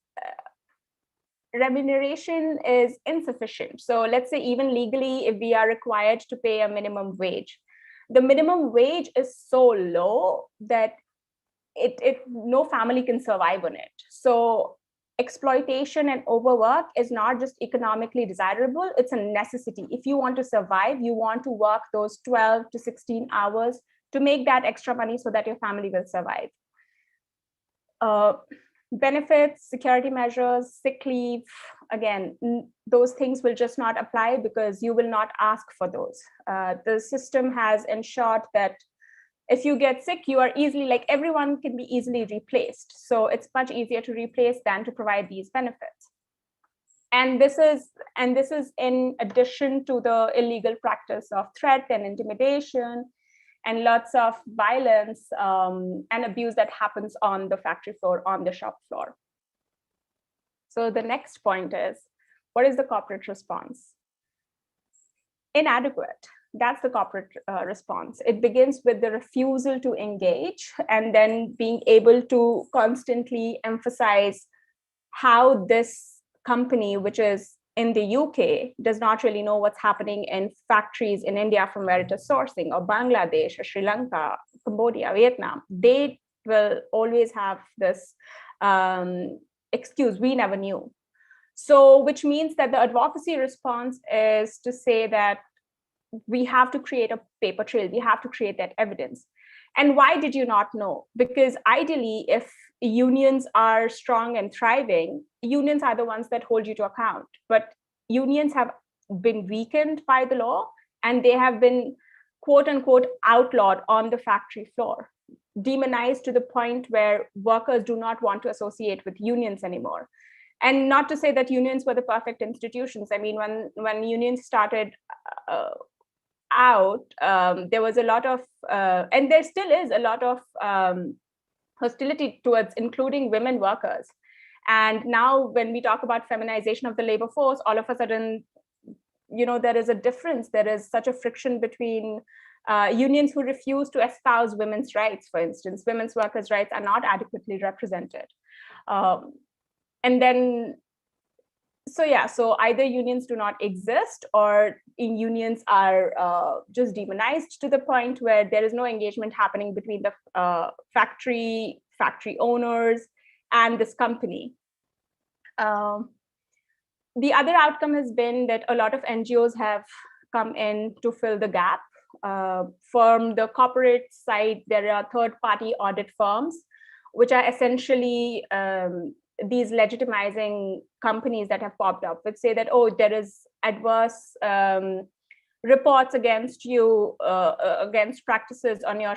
insufficient. So let's say even legally, if we are required to pay a minimum wage, the minimum wage is so low that no family can survive on it. So exploitation and overwork is not just economically desirable, it's a necessity. If you want to survive, you want to work those 12 to 16 hours to make that extra money so that your family will survive. Benefits, security measures, sick leave, again, those things will just not apply because you will not ask for those. The system has ensured that if you get sick, you are easily, like everyone can be easily replaced. So it's much easier to replace than to provide these benefits. And this is in addition to the illegal practice of threat and intimidation and lots of violence and abuse that happens on the factory floor, on the shop floor. So the next point is, what is the corporate response? Inadequate. That's the corporate response. It begins with the refusal to engage and then being able to constantly emphasize how this company, which is in the UK, does not really know what's happening in factories in India from where it is sourcing, or Bangladesh, or Sri Lanka, Cambodia, Vietnam. They will always have this excuse, we never knew. So, which means that the advocacy response is to say that we have to create a paper trail, we have to create that evidence. And why did you not know? Because ideally, if unions are strong and thriving, unions are the ones that hold you to account. But unions have been weakened by the law, and they have been, quote unquote, outlawed on the factory floor, demonized to the point where workers do not want to associate with unions anymore. And not to say that unions were the perfect institutions. I mean, when unions started out, there was a lot of, and there still is a lot of hostility towards including women workers. And now when we talk about feminization of the labor force, all of a sudden, you know, there is a difference. There is such a friction between unions who refuse to espouse women's rights, for instance. Women's workers' rights are not adequately represented. And then, so yeah, so either unions do not exist, or unions are just demonized to the point where there is no engagement happening between the factory owners and this company. The other outcome has been that a lot of NGOs have come in to fill the gap. From the corporate side, there are third-party audit firms, which are essentially these legitimizing companies that have popped up, which say that, oh, there is adverse reports against you, against practices on your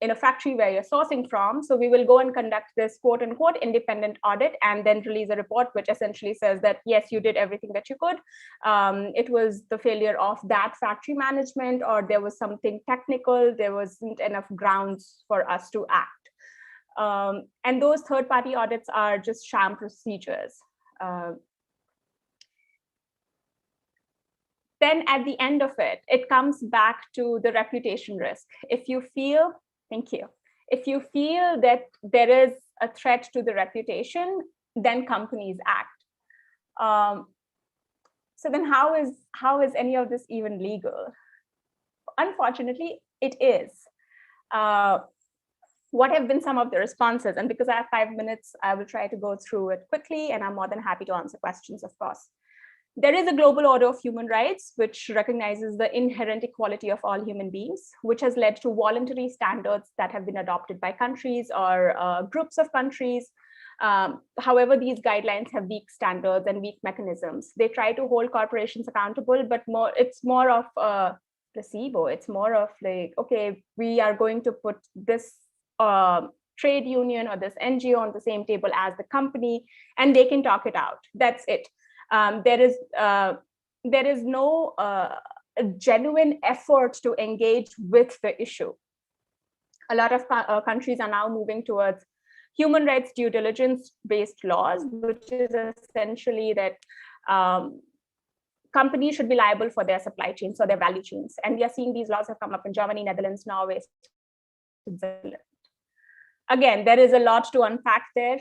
in a factory where you're sourcing from. So we will go and conduct this quote unquote independent audit and then release a report which essentially says that, yes, you did everything that you could. It was the failure of that factory management, or there was something technical, there wasn't enough grounds for us to act. And those third-party audits are just sham procedures. Then at the end of it, it comes back to the reputation risk. If you feel, thank you, if you feel that there is a threat to the reputation, then companies act. So then how is any of this even legal? Unfortunately, it is. What have been some of the responses? And because I have 5 minutes, I will try to go through it quickly, and I'm more than happy to answer questions, of course. There is a global order of human rights, which recognizes the inherent equality of all human beings, which has led to voluntary standards that have been adopted by countries or groups of countries. However, these guidelines have weak standards and weak mechanisms. They try to hold corporations accountable, but it's more of a placebo. It's more of like, okay, we are going to put this trade union or this NGO on the same table as the company, and they can talk it out. That's it. There is no genuine effort to engage with the issue. A lot of countries are now moving towards human rights due diligence-based laws, which is essentially that companies should be liable for their supply chains or their value chains. And we are seeing these laws have come up in Germany, Netherlands, Norway, Switzerland. Again, there is a lot to unpack there.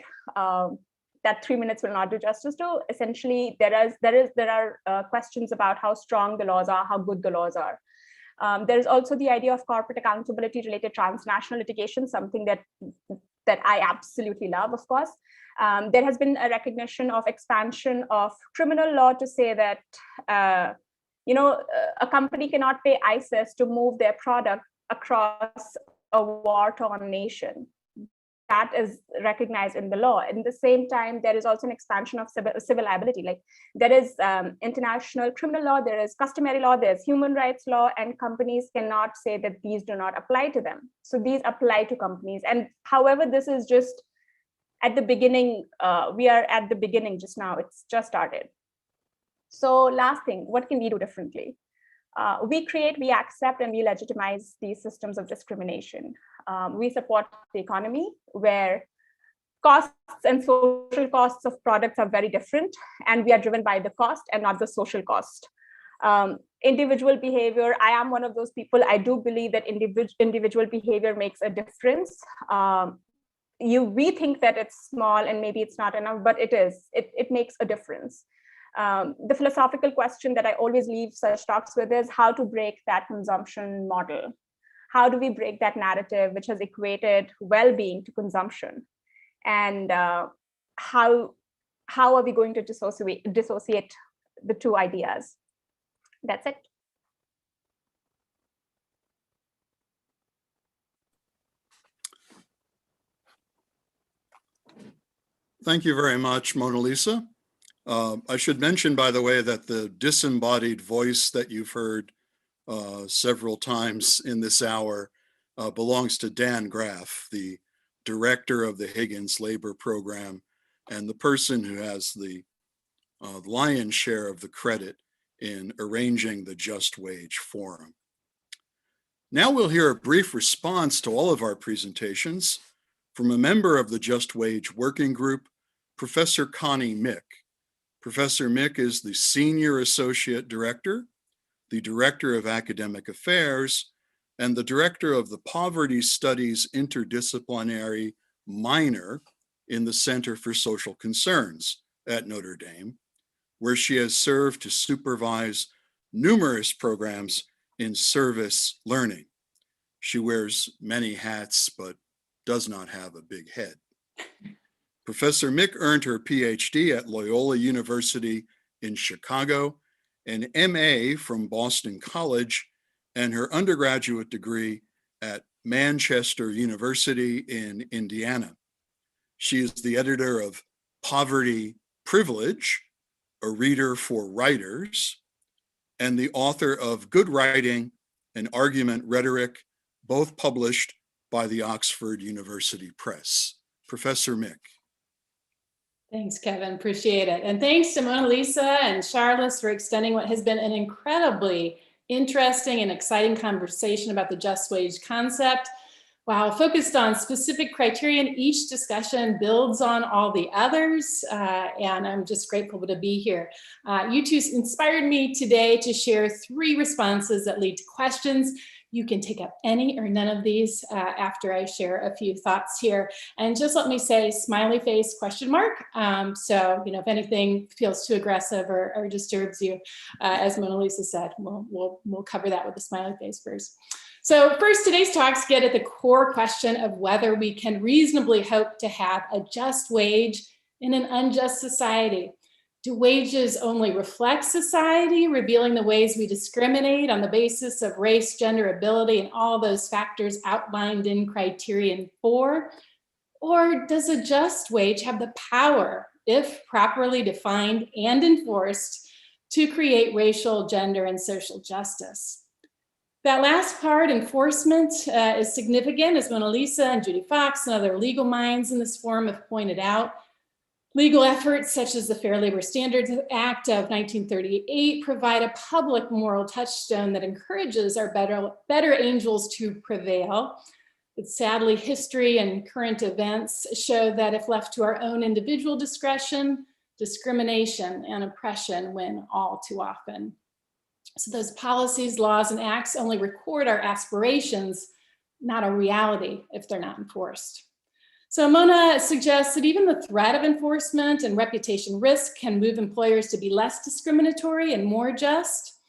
That 3 minutes will not do justice to. Essentially, there are questions about how strong the laws are, how good the laws are. There is also the idea of corporate accountability related transnational litigation, something that that I absolutely love, of course. There has been a recognition of expansion of criminal law to say that, a company cannot pay ISIS to move their product across a war-torn nation. That is recognized in the law. At the same time, there is also an expansion of civil liability. Like there is international criminal law, there is customary law, there's human rights law, and companies cannot say that these do not apply to them. So these apply to companies. And however, this is just at the beginning, we are at the beginning just now, it's just started. So last thing, what can we do differently? We create, we accept, and we legitimize these systems of discrimination. We support the economy where costs and social costs of products are very different, and we are driven by the cost and not the social cost. Individual behavior, I am one of those people. I do believe that individual behavior makes a difference. We think that it's small and maybe it's not enough, but it is. It makes a difference. The philosophical question that I always leave such talks with is how to break that consumption model. How do we break that narrative which has equated well-being to consumption? And how are we going to dissociate the two ideas? That's it. Thank you very much, Monalisa. I should mention, by the way, that the disembodied voice that you've heard several times in this hour belongs to Dan Graff, the director of the Higgins Labor Program and the person who has the lion's share of the credit in arranging the Just Wage Forum. Now we'll hear a brief response to all of our presentations from a member of the Just Wage Working Group, Professor Connie Mick. Professor Mick is the Senior Associate Director, the Director of Academic Affairs, and the Director of the Poverty Studies Interdisciplinary Minor in the Center for Social Concerns at Notre Dame, where she has served to supervise numerous programs in service learning. She wears many hats, but does not have a big head. Professor Mick earned her Ph.D. at Loyola University in Chicago, an M.A. from Boston College, and her undergraduate degree at Manchester University in Indiana. She is the editor of Poverty Privilege, a reader for writers, and the author of Good Writing and Argument Rhetoric, both published by the Oxford University Press. Professor Mick. Thanks, Kevin, appreciate it. And thanks to Monalisa and Charlice for extending what has been an incredibly interesting and exciting conversation about the just wage concept. Wow, focused on specific criterion, each discussion builds on all the others, and I'm just grateful to be here. You two inspired me today to share 3 responses that lead to questions. You can take up any or none of these after I share a few thoughts here. And just let me say smiley face question mark. So, if anything feels too aggressive or disturbs you, as Monalisa said, we'll cover that with a smiley face first. So first, today's talks get at the core question of whether we can reasonably hope to have a just wage in an unjust society. Do wages only reflect society, revealing the ways we discriminate on the basis of race, gender, ability, and all those factors outlined in Criterion 4? Or does a just wage have the power, if properly defined and enforced, to create racial, gender, and social justice? That last part, enforcement, is significant, as Monalisa and Judy Fox and other legal minds in this forum have pointed out. Legal efforts such as the Fair Labor Standards Act of 1938 provide a public moral touchstone that encourages our better angels to prevail. But sadly, history and current events show that if left to our own individual discretion, discrimination and oppression win all too often. So those policies, laws, and acts only record our aspirations, not our reality if they're not enforced. So Mona suggests that even the threat of enforcement and reputation risk can move employers to be less discriminatory and more just.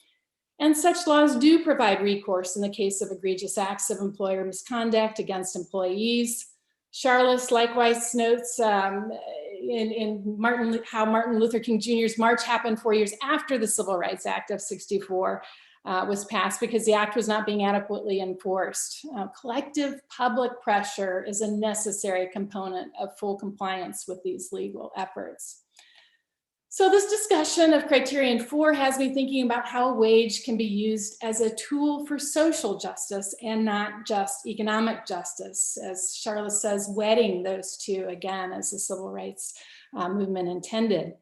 And such laws do provide recourse in the case of egregious acts of employer misconduct against employees. Charlice likewise notes how Martin Luther King Jr.'s march happened 4 years after the Civil Rights Act of '64 was passed because the act was not being adequately enforced. Collective public pressure is a necessary component of full compliance with these legal efforts. So this discussion of Criterion 4 has me thinking about how a wage can be used as a tool for social justice and not just economic justice, as Charlice says, wedding those two again as the civil rights movement intended.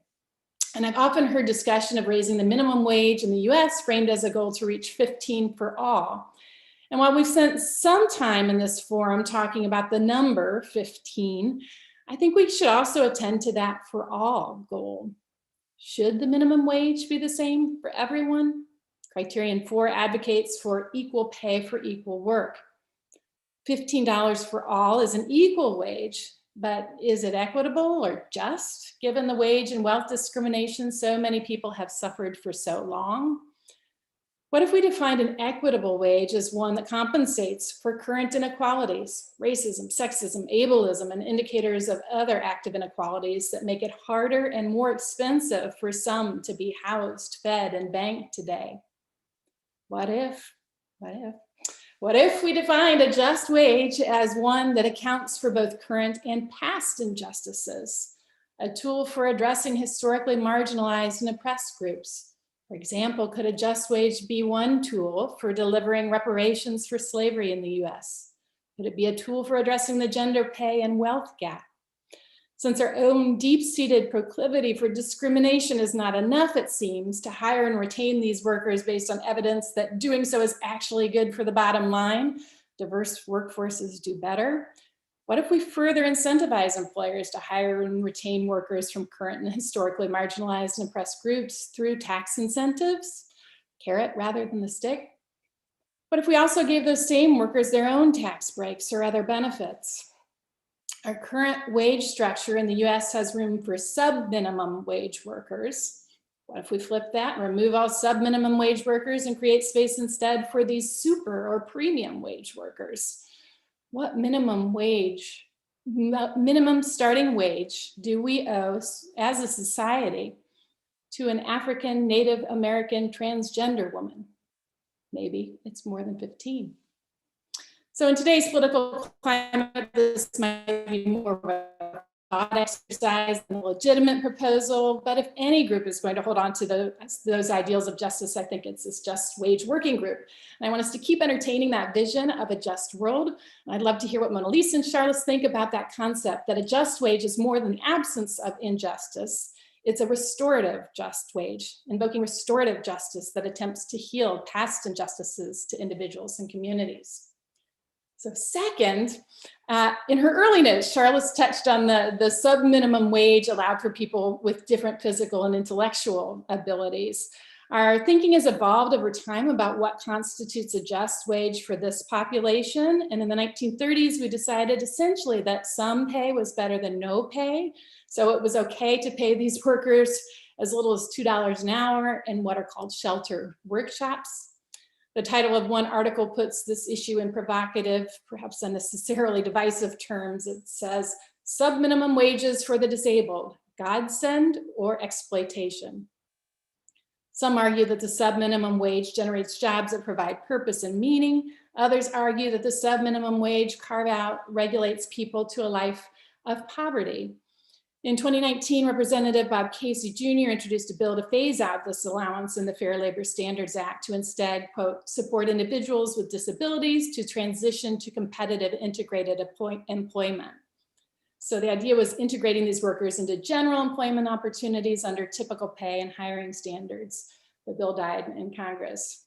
And I've often heard discussion of raising the minimum wage in the US framed as a goal to reach 15 for all. And while we've spent some time in this forum talking about the number 15, I think we should also attend to that for all goal. Should the minimum wage be the same for everyone? Criterion 4 advocates for equal pay for equal work. $15 for all is an equal wage, but is it equitable or just given the wage and wealth discrimination so many people have suffered for so long? What if we defined an equitable wage as one that compensates for current inequalities, racism, sexism, ableism, and indicators of other active inequalities that make it harder and more expensive for some to be housed, fed, and banked today? What if we defined a just wage as one that accounts for both current and past injustices, a tool for addressing historically marginalized and oppressed groups? For example, could a just wage be one tool for delivering reparations for slavery in the US? Could it be a tool for addressing the gender pay and wealth gap? Since our own deep-seated proclivity for discrimination is not enough, it seems, to hire and retain these workers based on evidence that doing so is actually good for the bottom line, diverse workforces do better. What if we further incentivize employers to hire and retain workers from current and historically marginalized and oppressed groups through tax incentives, carrot rather than the stick? What if we also gave those same workers their own tax breaks or other benefits? Our current wage structure in the US has room for sub-minimum wage workers. What if we flip that and remove all sub-minimum wage workers and create space instead for these super or premium wage workers? What minimum starting wage do we owe as a society to an African, Native American, transgender woman? Maybe it's more than 15. So in today's political climate, this might be more of a thought exercise than a legitimate proposal, but if any group is going to hold on to those ideals of justice, I think it's this Just Wage Working Group. And I want us to keep entertaining that vision of a just world. And I'd love to hear what Monalisa and Charlice think about that concept, that a just wage is more than the absence of injustice. It's a restorative just wage, invoking restorative justice that attempts to heal past injustices to individuals and communities. So second, in her early notes, Charlice touched on the sub-minimum wage allowed for people with different physical and intellectual abilities. Our thinking has evolved over time about what constitutes a just wage for this population. And in the 1930s, we decided essentially that some pay was better than no pay. So it was okay to pay these workers as little as $2 an hour in what are called shelter workshops. The title of one article puts this issue in provocative, perhaps unnecessarily divisive terms. It says, sub-minimum wages for the disabled, godsend or exploitation. Some argue that the sub-minimum wage generates jobs that provide purpose and meaning. Others argue that the sub-minimum wage carve-out regulates people to a life of poverty. In 2019, Representative Bob Casey Jr. introduced a bill to phase out this allowance in the Fair Labor Standards Act to instead, quote, support individuals with disabilities to transition to competitive integrated employment. So the idea was integrating these workers into general employment opportunities under typical pay and hiring standards. The bill died in Congress.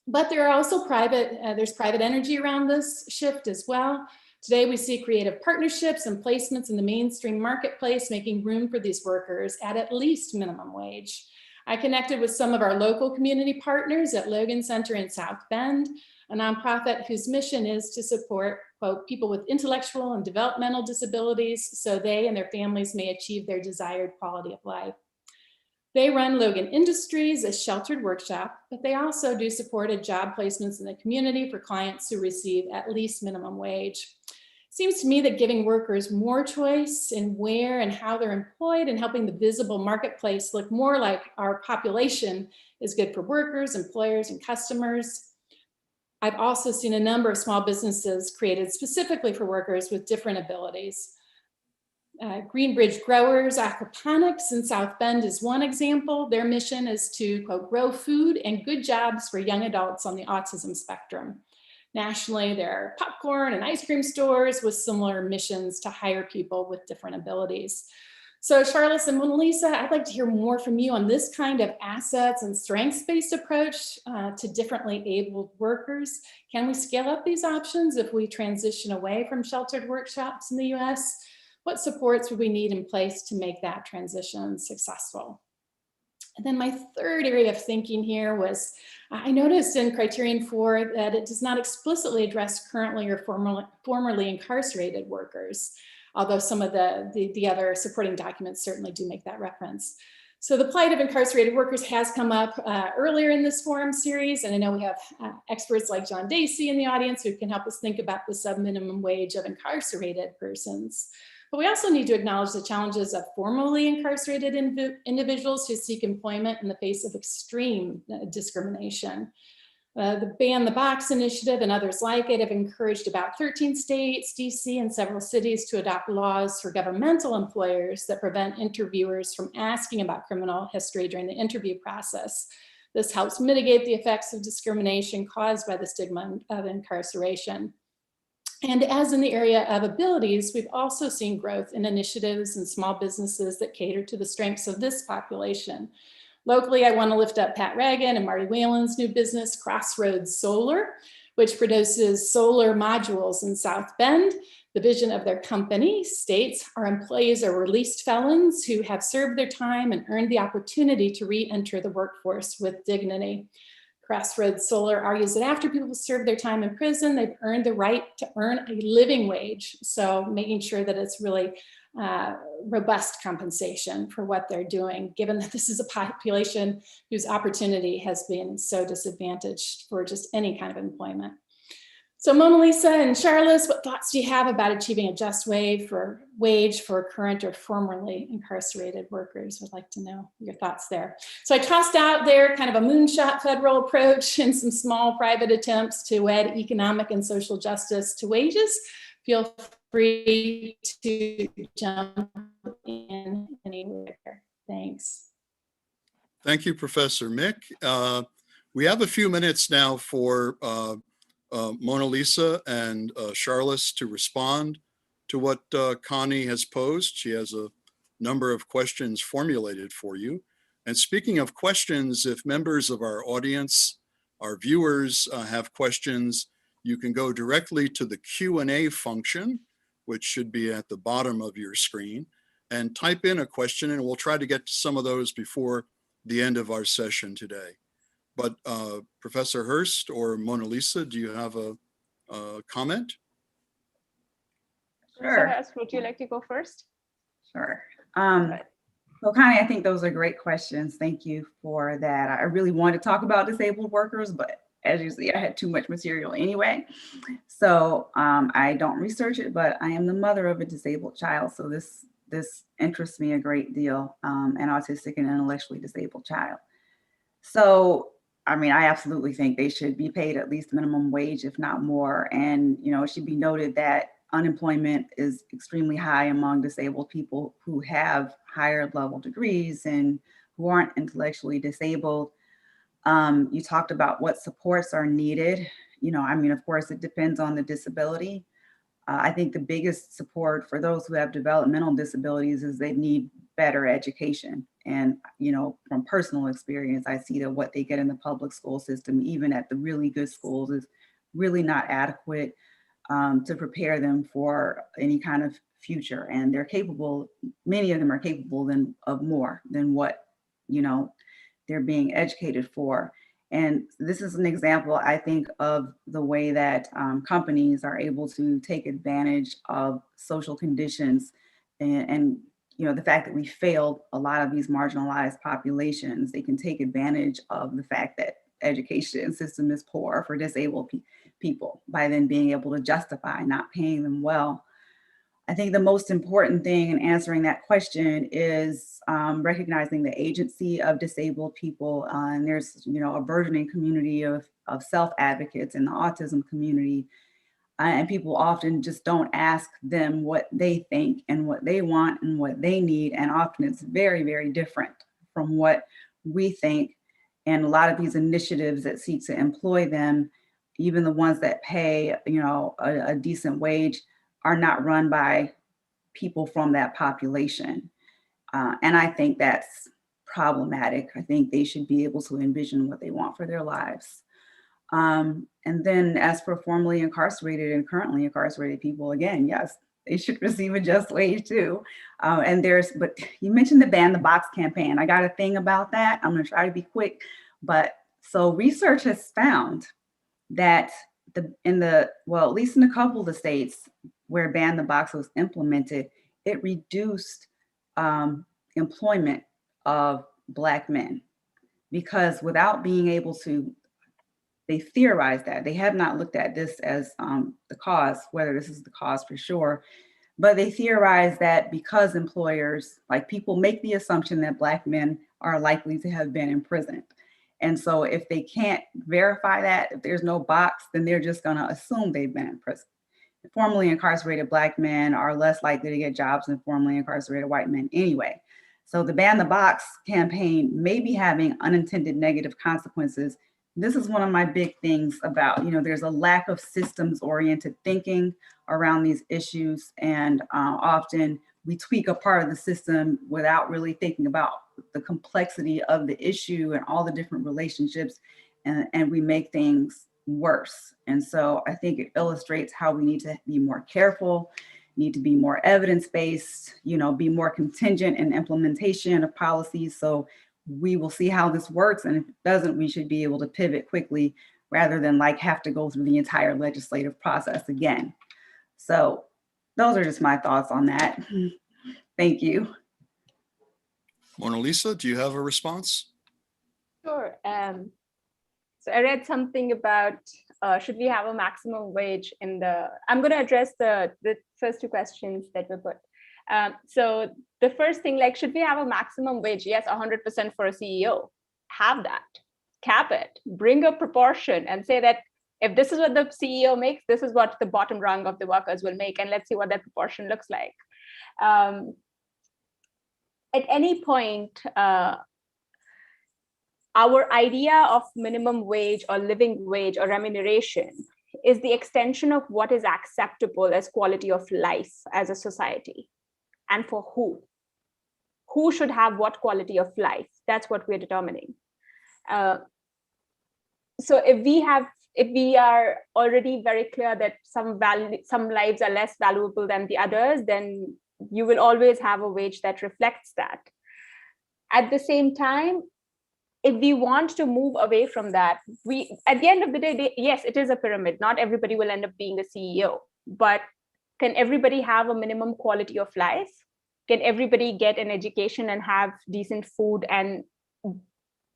But there are also there's private energy around this shift as well. Today, we see creative partnerships and placements in the mainstream marketplace, making room for these workers at least minimum wage. I connected with some of our local community partners at Logan Center in South Bend, a nonprofit whose mission is to support, quote, people with intellectual and developmental disabilities so they and their families may achieve their desired quality of life. They run Logan Industries, a sheltered workshop, but they also do supported job placements in the community for clients who receive at least minimum wage. Seems to me that giving workers more choice in where and how they're employed and helping the visible marketplace look more like our population is good for workers, employers, and customers. I've also seen a number of small businesses created specifically for workers with different abilities. Greenbridge Growers Aquaponics in South Bend is one example. Their mission is to, quote, grow food and good jobs for young adults on the autism spectrum. Nationally, there are popcorn and ice cream stores with similar missions to hire people with different abilities. So Charlice and Monalisa, I'd like to hear more from you on this kind of assets and strengths-based approach to differently abled workers. Can we scale up these options if we transition away from sheltered workshops in the US? What supports would we need in place to make that transition successful? And then my third area of thinking here was, I noticed in Criterion 4 that it does not explicitly address currently or formerly incarcerated workers, although some of the other supporting documents certainly do make that reference. So the plight of incarcerated workers has come up earlier in this forum series, and I know we have experts like John Dacey in the audience who can help us think about the sub-minimum wage of incarcerated persons. But we also need to acknowledge the challenges of formerly incarcerated individuals who seek employment in the face of extreme discrimination. The Ban the Box initiative and others like it have encouraged about 13 states, DC, and several cities to adopt laws for governmental employers that prevent interviewers from asking about criminal history during the interview process. This helps mitigate the effects of discrimination caused by the stigma of incarceration. And as in the area of abilities, we've also seen growth in initiatives and small businesses that cater to the strengths of this population. Locally, I want to lift up Pat Reagan and Marty Whalen's new business, Crossroads Solar, which produces solar modules in South Bend. The vision of their company states our employees are released felons who have served their time and earned the opportunity to re-enter the workforce with dignity. Crossroads Solar argues that after people serve their time in prison, they've earned the right to earn a living wage. So making sure that it's really robust compensation for what they're doing, given that this is a population whose opportunity has been so disadvantaged for just any kind of employment. So Monalisa and Charlice, what thoughts do you have about achieving a just wage for current or formerly incarcerated workers? Would like to know your thoughts there. So I tossed out there kind of a moonshot federal approach and some small private attempts to add economic and social justice to wages. Feel free to jump in anywhere. Thanks. Thank you, Professor Mick. We have a few minutes now for Monalisa and Charlice to respond to what Connie has posed. She has a number of questions formulated for you. And speaking of questions, if members of our audience, our viewers have questions, you can go directly to the Q&A function, which should be at the bottom of your screen, and type in a question, and we'll try to get to some of those before the end of our session today. But Professor Hurst or Monalisa, do you have a comment? Sure. Hurst, would you like to go first? Sure. So Connie, I think those are great questions. Thank you for that. I really wanted to talk about disabled workers, but as you see, I had too much material anyway. So I don't research it, but I am the mother of a disabled child. So this interests me a great deal, an autistic and intellectually disabled child. So I mean, I absolutely think they should be paid at least minimum wage, if not more. And, you know, it should be noted that unemployment is extremely high among disabled people who have higher level degrees and who aren't intellectually disabled. You talked about what supports are needed. You know, I mean, of course, it depends on the disability. I think the biggest support for those who have developmental disabilities is they need better education. And, you know, from personal experience, I see that what they get in the public school system, even at the really good schools, is really not adequate to prepare them for any kind of future. And they're capable, many of them are capable of more than what, you know, they're being educated for. And this is an example, I think, of the way that companies are able to take advantage of social conditions and you know, the fact that we failed a lot of these marginalized populations. They can take advantage of the fact that education system is poor for disabled people by then being able to justify not paying them well. I think the most important thing in answering that question is recognizing the agency of disabled people. And there's, a burgeoning community of self-advocates in the autism community. And people often just don't ask them what they think and what they want and what they need. And often it's very, very different from what we think. And a lot of these initiatives that seek to employ them, even the ones that pay, a decent wage, are not run by people from that population. And I think that's problematic. I think they should be able to envision what they want for their lives. And then as for formerly incarcerated and currently incarcerated people, again, yes, they should receive a just wage too. But you mentioned the Ban the Box campaign. I got a thing about that. I'm gonna try to be quick. But so research has found that at least in a couple of the states where Ban the Box was implemented, it reduced employment of Black men, because without being able to, they theorize that. They have not looked at this as the cause, whether this is the cause for sure, but they theorize that because employers, like people make the assumption that Black men are likely to have been imprisoned. And so if they can't verify that, if there's no box, then they're just gonna assume they've been in prison. Formerly incarcerated Black men are less likely to get jobs than formerly incarcerated white men anyway. So the Ban the Box campaign may be having unintended negative consequences. This is one of my big things about, there's a lack of systems-oriented thinking around these issues. And often we tweak a part of the system without really thinking about the complexity of the issue and all the different relationships, and we make things worse. And so I think it illustrates how we need to be more careful, need to be more evidence-based, be more contingent in implementation of policies. So we will see how this works. And if it doesn't, we should be able to pivot quickly rather than have to go through the entire legislative process again. So those are just my thoughts on that. Thank you. Monalisa, do you have a response? Sure. So I read something about should we have a maximum wage I'm going to address the first two questions that were put. So the first thing, should we have a maximum wage? Yes, 100% for a CEO. Have that, cap it, bring a proportion and say that if this is what the CEO makes, this is what the bottom rung of the workers will make. And let's see what that proportion looks like. At any point, our idea of minimum wage or living wage or remuneration is the extension of what is acceptable as quality of life as a society. And for who? Who should have what quality of life? That's what we're determining. So if we are already very clear that some lives are less valuable than the others, then you will always have a wage that reflects that. At the same time, if we want to move away from that, at the end of the day, yes, it is a pyramid. Not everybody will end up being a CEO, but can everybody have a minimum quality of life? Can everybody get an education and have decent food and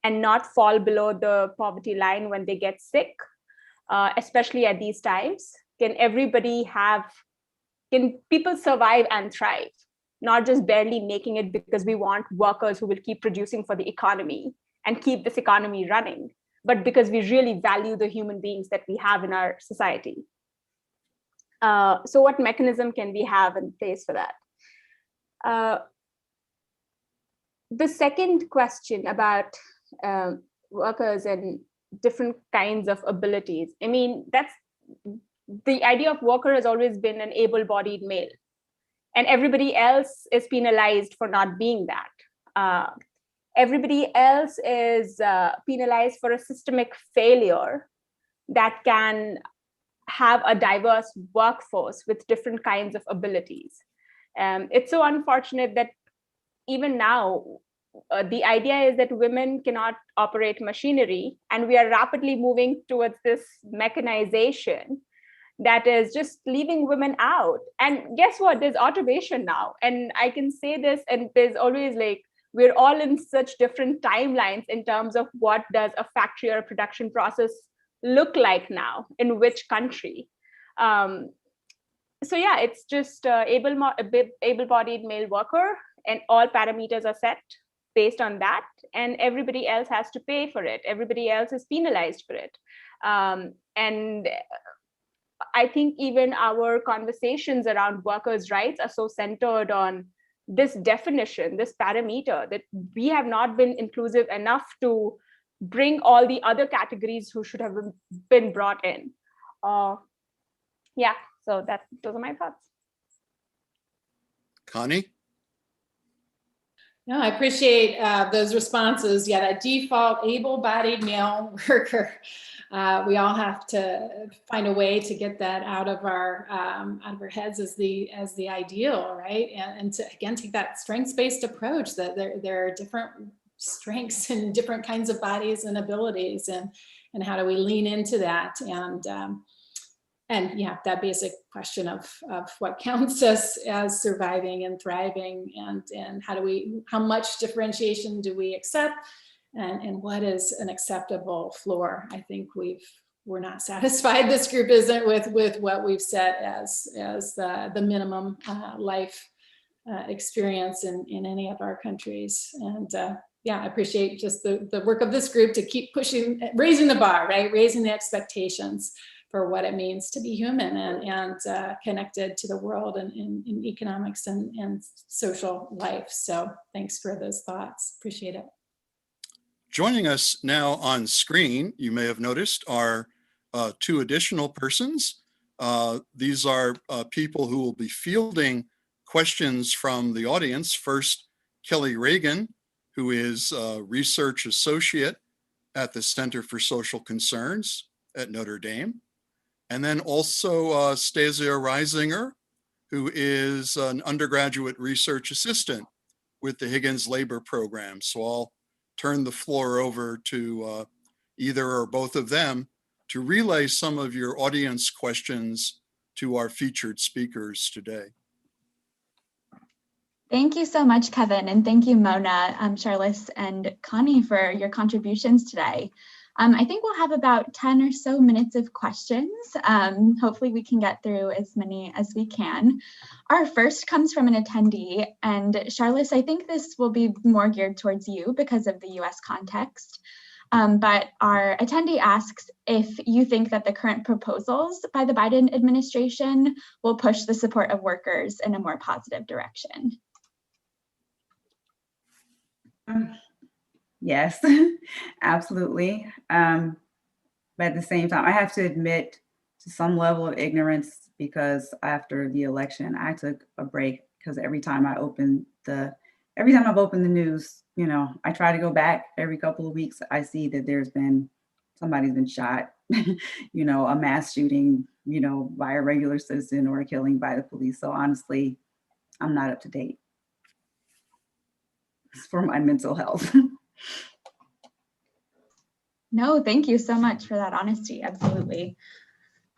not fall below the poverty line when they get sick, especially at these times? Can people survive and thrive, not just barely making it because we want workers who will keep producing for the economy and keep this economy running, but because we really value the human beings that we have in our society? So what mechanism can we have in place for that? The second question about workers and different kinds of abilities. I mean, that's the idea of worker has always been an able-bodied male, and everybody else is penalized for not being that. Everybody else is penalized for a systemic failure that can have a diverse workforce with different kinds of abilities. It's so unfortunate that even now, the idea is that women cannot operate machinery, and we are rapidly moving towards this mechanization that is just leaving women out. And guess what? There's automation now. And I can say this, and there's always we're all in such different timelines in terms of what does a factory or a production process look like now in which country? So yeah, it's just able-bodied male worker, and all parameters are set based on that, and everybody else has to pay for it. Everybody else is penalized for it. And I think even our conversations around workers' rights are so centered on this definition, this parameter, that we have not been inclusive enough to bring all the other categories who should have been brought in. Yeah, so those are my thoughts. Connie? No, I appreciate those responses. Yeah, that default able-bodied male worker. We all have to find a way to get that out of our heads as the ideal, right? And to again take that strengths-based approach, that there are different strengths and different kinds of bodies and abilities, and how do we lean into that? And yeah, that basic question of what counts us as surviving and thriving, and how much differentiation do we accept, and what is an acceptable floor? I think we're not satisfied. This group isn't with what we've set as the minimum life experience in any of our countries. And yeah, I appreciate just the work of this group to keep pushing, raising the bar, right? Raising the expectations for what it means to be human and connected to the world and in economics and social life. So thanks for those thoughts. Appreciate it. Joining us now on screen, you may have noticed, are two additional persons. These are people who will be fielding questions from the audience. First, Kelly Reagan, who is a research associate at the Center for Social Concerns at Notre Dame. And then also Stasia Reisinger, who is an undergraduate research assistant with the Higgins Labor Program. So I'll turn the floor over to either or both of them to relay some of your audience questions to our featured speakers today. Thank you so much, Kevin, and thank you, Mona, Charlice, and Connie for your contributions today. I think we'll have about 10 or so minutes of questions. Hopefully we can get through as many as we can. Our first comes from an attendee, and Charlice, I think this will be more geared towards you because of the US context. But our attendee asks if you think that the current proposals by the Biden administration will push the support of workers in a more positive direction. Yes, absolutely. But at the same time, I have to admit to some level of ignorance, because after the election, I took a break, because every time I've opened the news, you know, I try to go back every couple of weeks. I see that somebody's been shot, you know, a mass shooting, you know, by a regular citizen, or a killing by the police. So honestly, I'm not up to date. It's for my mental health. No, thank you so much for that honesty. Absolutely.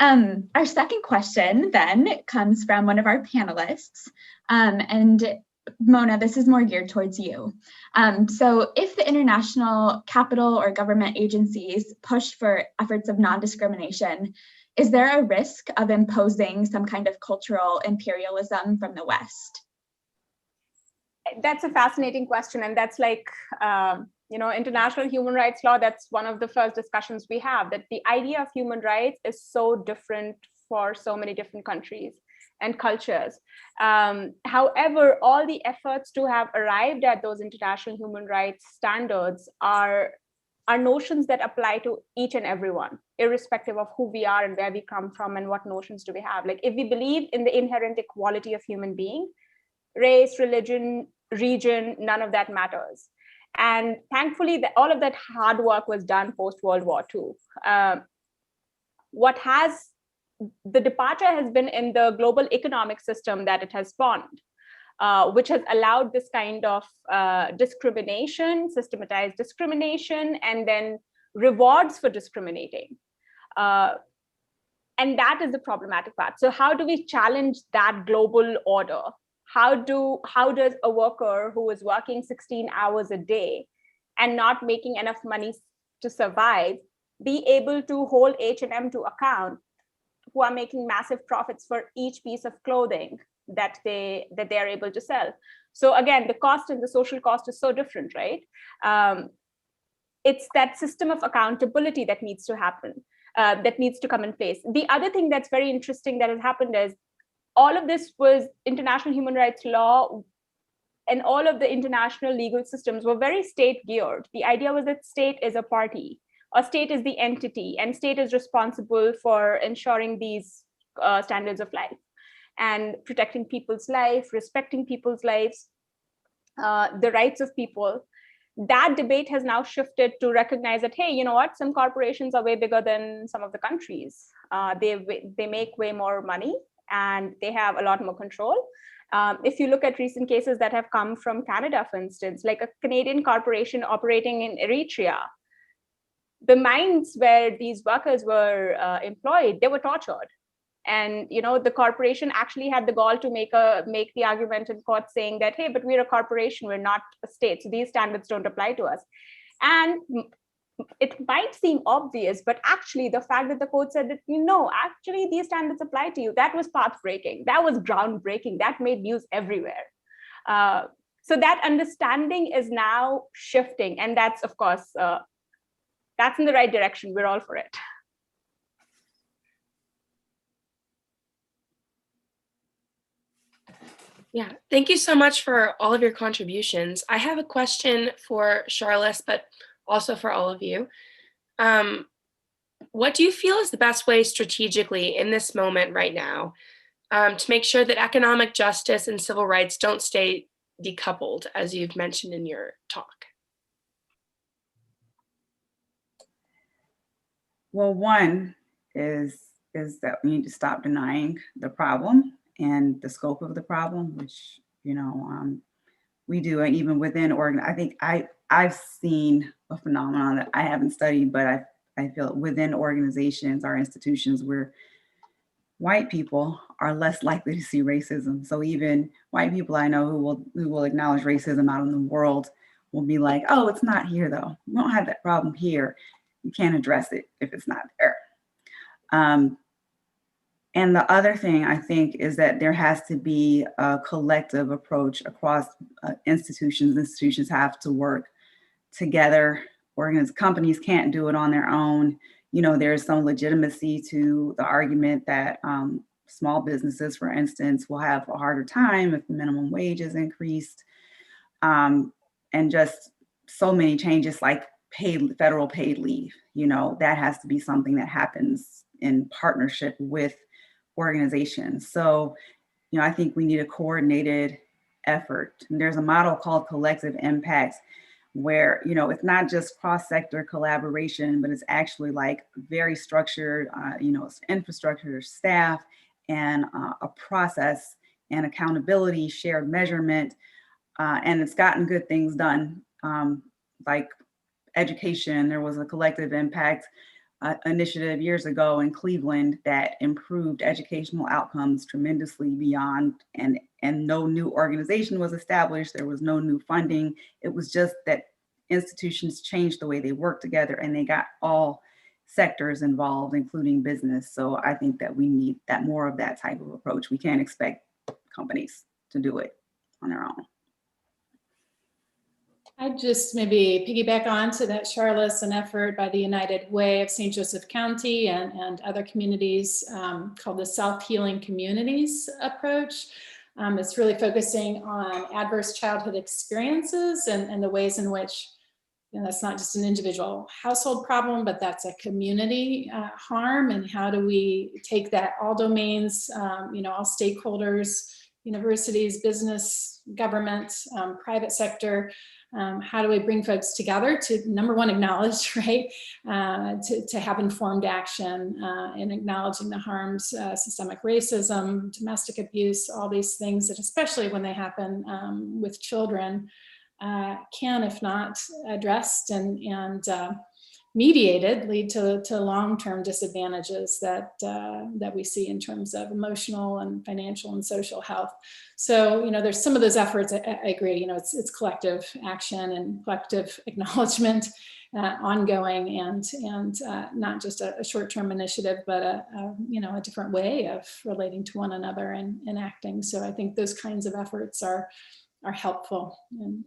Our second question then comes from one of our panelists. And Mona, this is more geared towards you. So if the international capital or government agencies push for efforts of non-discrimination, is there a risk of imposing some kind of cultural imperialism from the West? That's a fascinating question. And that's like, you know, international human rights law, that's one of the first discussions we have, that the idea of human rights is so different for so many different countries and cultures. However, all the efforts to have arrived at those international human rights standards are notions that apply to each and everyone, irrespective of who we are and where we come from and what notions do we have. Like, if we believe in the inherent equality of human being, race, religion, region, none of that matters. And thankfully, all of that hard work was done post-World War II. The departure has been in the global economic system that it has spawned, which has allowed this kind of discrimination, systematized discrimination, and then rewards for discriminating. And that is the problematic part. So how do we challenge that global order? How does a worker who is working 16 hours a day and not making enough money to survive be able to hold H&M to account, who are making massive profits for each piece of clothing that they are able to sell. So again, the cost and the social cost is so different, right? It's that system of accountability that needs to happen, that needs to come in place. The other thing that's very interesting that has happened is all of this was international human rights law, and all of the international legal systems were very state geared. The idea was that state is a party, or state is the entity, and state is responsible for ensuring these standards of life and protecting people's life, respecting people's lives, the rights of people. That debate has now shifted to recognize that, hey, you know what, some corporations are way bigger than some of the countries. They make way more money and they have a lot more control. If you look at recent cases that have come from Canada, for instance, like a Canadian corporation operating in Eritrea, the mines where these workers were employed, they were tortured. And the corporation actually had the gall to make the argument in court saying that, hey, but we're a corporation, we're not a state, so these standards don't apply to us. And it might seem obvious, but actually the fact that the court said that, actually these standards apply to you, that was path-breaking, that was groundbreaking, that made news everywhere. So that understanding is now shifting, and that's, of course, that's in the right direction. We're all for it. Yeah, thank you so much for all of your contributions. I have a question for Charlice, but also for all of you. What do you feel is the best way strategically in this moment right now to make sure that economic justice and civil rights don't stay decoupled, as you've mentioned in your talk? Well, one is that we need to stop denying the problem and the scope of the problem, which we do, and even within I think I've seen a phenomenon that I haven't studied, but I feel within organizations, our institutions, where white people are less likely to see racism. So even white people I know who will acknowledge racism out in the world will be like, oh, it's not here though. We don't have that problem here. You can't address it if it's not there. And the other thing I think is that there has to be a collective approach across institutions. Institutions have to work together. Companies can't do it on their own. There's some legitimacy to the argument that small businesses, for instance, will have a harder time if the minimum wage is increased. And just so many changes like federal paid leave, that has to be something that happens in partnership with organizations. So, I think we need a coordinated effort. And there's a model called collective impact where, it's not just cross-sector collaboration, but it's actually like very structured, it's infrastructure, staff, and a process and accountability, shared measurement, and it's gotten good things done. Like education, there was a collective impact initiative years ago in Cleveland that improved educational outcomes tremendously beyond, and no new organization was established. There was no new funding. It was just that institutions changed the way they work together and they got all sectors involved, including business. So I think that we need more of that type of approach. We can't expect companies to do it on their own. I'd just maybe piggyback on to that, Charlice, an effort by the United Way of St. Joseph County and other communities called the Self-Healing Communities approach. It's really focusing on adverse childhood experiences and the ways in which that's not just an individual household problem, but that's a community harm, and how do we take that, all domains, all stakeholders, universities, business, government, private sector, how do we bring folks together to, number one, acknowledge, right, to have informed action in acknowledging the harms, systemic racism, domestic abuse, all these things that, especially when they happen with children, can, if not addressed and mediated lead to long-term disadvantages that we see in terms of emotional and financial and social health. So, there's some of those efforts, I agree, it's collective action and collective acknowledgement, ongoing, and not just a short-term initiative, but a different way of relating to one another and acting. So I think those kinds of efforts are helpful,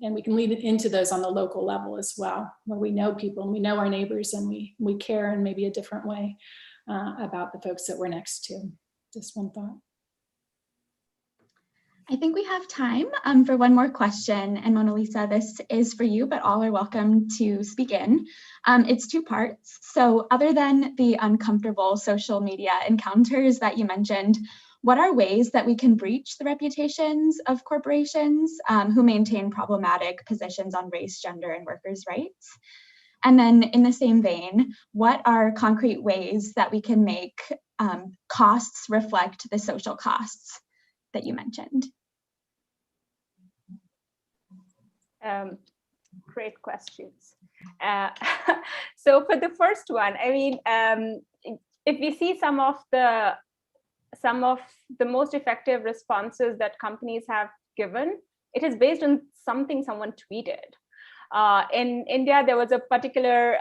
and we can lead into those on the local level as well, where we know people and we know our neighbors, and we care in maybe a different way about the folks that we're next to. Just one thought. I think we have time for one more question, and Monalisa, this is for you, but all are welcome to speak in. It's two parts. So other than the uncomfortable social media encounters that you mentioned, what are ways that we can breach the reputations of corporations who maintain problematic positions on race, gender, and workers' rights? And then in the same vein, what are concrete ways that we can make costs reflect the social costs that you mentioned? Great questions. So for the first one, I mean, if we see some of the most effective responses that companies have given, it is based on something someone tweeted. In India, there was a particular,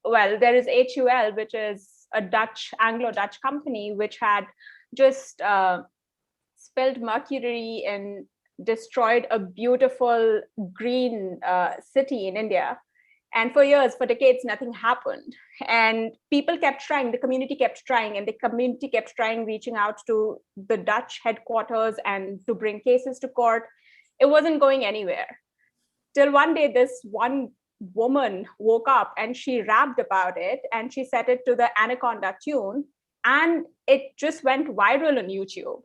there is HUL, which is a Anglo-Dutch company, which had just spilled mercury and destroyed a beautiful green city in India. And for years, for decades, nothing happened. And people kept trying, the community kept trying, and the community kept trying, reaching out to the Dutch headquarters and to bring cases to court. It wasn't going anywhere. Till one day, this one woman woke up and she rapped about it, and she set it to the Anaconda tune, and it just went viral on YouTube.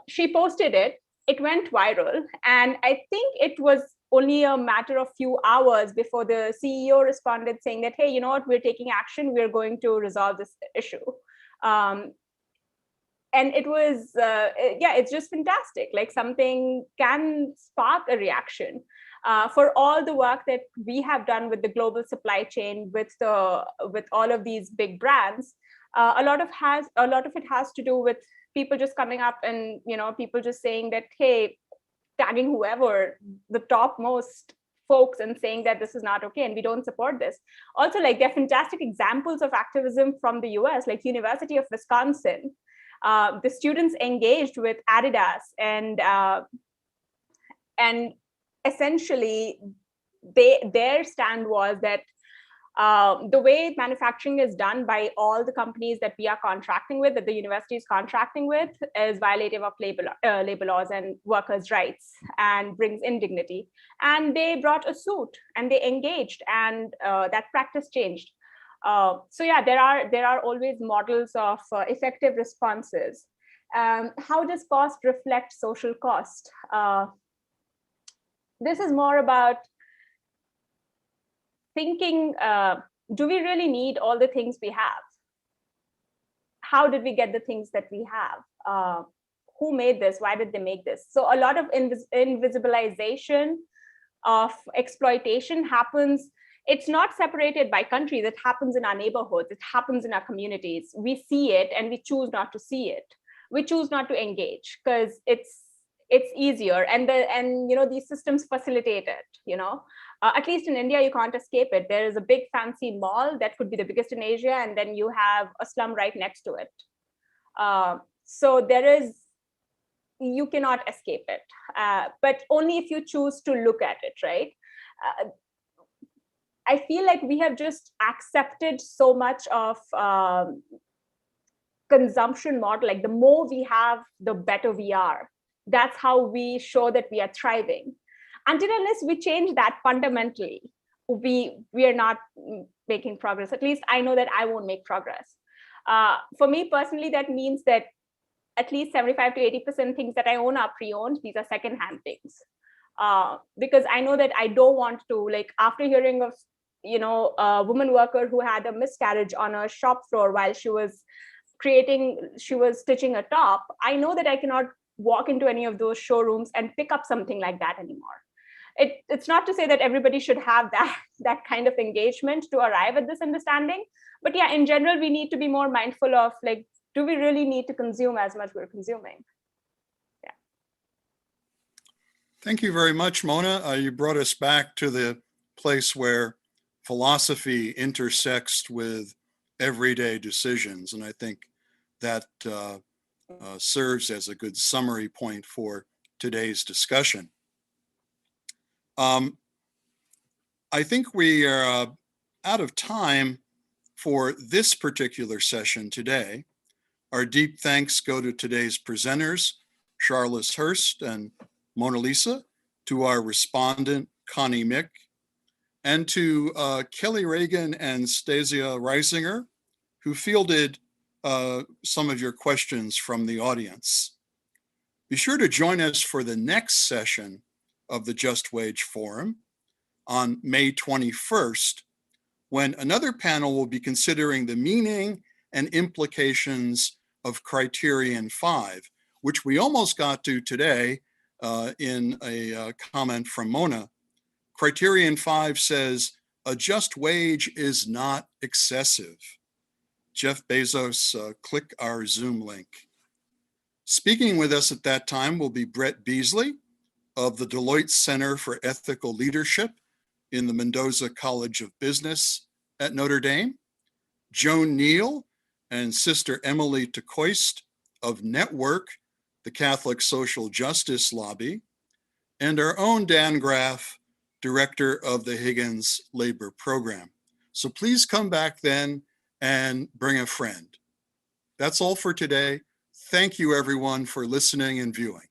She posted it, it went viral, and I think it was only a matter of few hours before the CEO responded saying that, hey, you know what, we're taking action, we're going to resolve this issue. And it was, it's just fantastic. Like, something can spark a reaction. For all the work that we have done with the global supply chain, with all of these big brands, a lot of it has to do with people just coming up and, people just saying that, hey, tagging whoever, the topmost folks, and saying that this is not okay and we don't support this. Also, like, there are fantastic examples of activism from the US, like University of Wisconsin. The students engaged with Adidas, and essentially their stand was that the way manufacturing is done by all the companies that we are contracting with, that the university is contracting with, is violative of labor laws and workers' rights, and brings indignity. And they brought a suit and they engaged, and that practice changed. So yeah, there are always models of effective responses. How does cost reflect social cost? This is more about thinking, do we really need all the things we have? How did we get the things that we have? Who made this? Why did they make this? So a lot of invisibilization of exploitation happens. It's not separated by countries. It happens in our neighborhoods. It happens in our communities. We see it and we choose not to see it. We choose not to engage because it's easier, and these systems facilitate it. At least in India, you can't escape it. There is a big fancy mall that could be the biggest in Asia, and then you have a slum right next to it. So you cannot escape it, but only if you choose to look at it, right? I feel like we have just accepted so much of consumption model, like the more we have, the better we are. That's how we show that we are thriving. Until unless we change that fundamentally, we are not making progress. At least I know that I won't make progress. For me personally, that means that at least 75 to 80% things that I own are pre-owned. These are secondhand things. Because I know that I don't want to, like, after hearing of, a woman worker who had a miscarriage on a shop floor while she was stitching a top, I know that I cannot walk into any of those showrooms and pick up something like that anymore. It's not to say that everybody should have that kind of engagement to arrive at this understanding. But yeah, in general, we need to be more mindful of like, do we really need to consume as much we're consuming? Yeah. Thank you very much, Mona. You brought us back to the place where philosophy intersects with everyday decisions. And I think that serves as a good summary point for today's discussion. I think we are out of time for this particular session today. Our deep thanks go to today's presenters, Charlice Hurst and Monalisa, to our respondent, Connie Mick, and to Kelly Reagan and Stasia Reisinger, who fielded some of your questions from the audience. Be sure to join us for the next session of the Just Wage Forum on May 21st, when another panel will be considering the meaning and implications of Criterion 5, which we almost got to today in a comment from Mona. Criterion 5 says, a just wage is not excessive. Jeff Bezos, click our Zoom link. Speaking with us at that time will be Brett Beasley of the Deloitte Center for Ethical Leadership in the Mendoza College of Business at Notre Dame, Joan Neal and Sister Emily Tecoist of Network, the Catholic Social Justice Lobby, and our own Dan Graff, Director of the Higgins Labor Program. So please come back then and bring a friend. That's all for today. Thank you everyone for listening and viewing.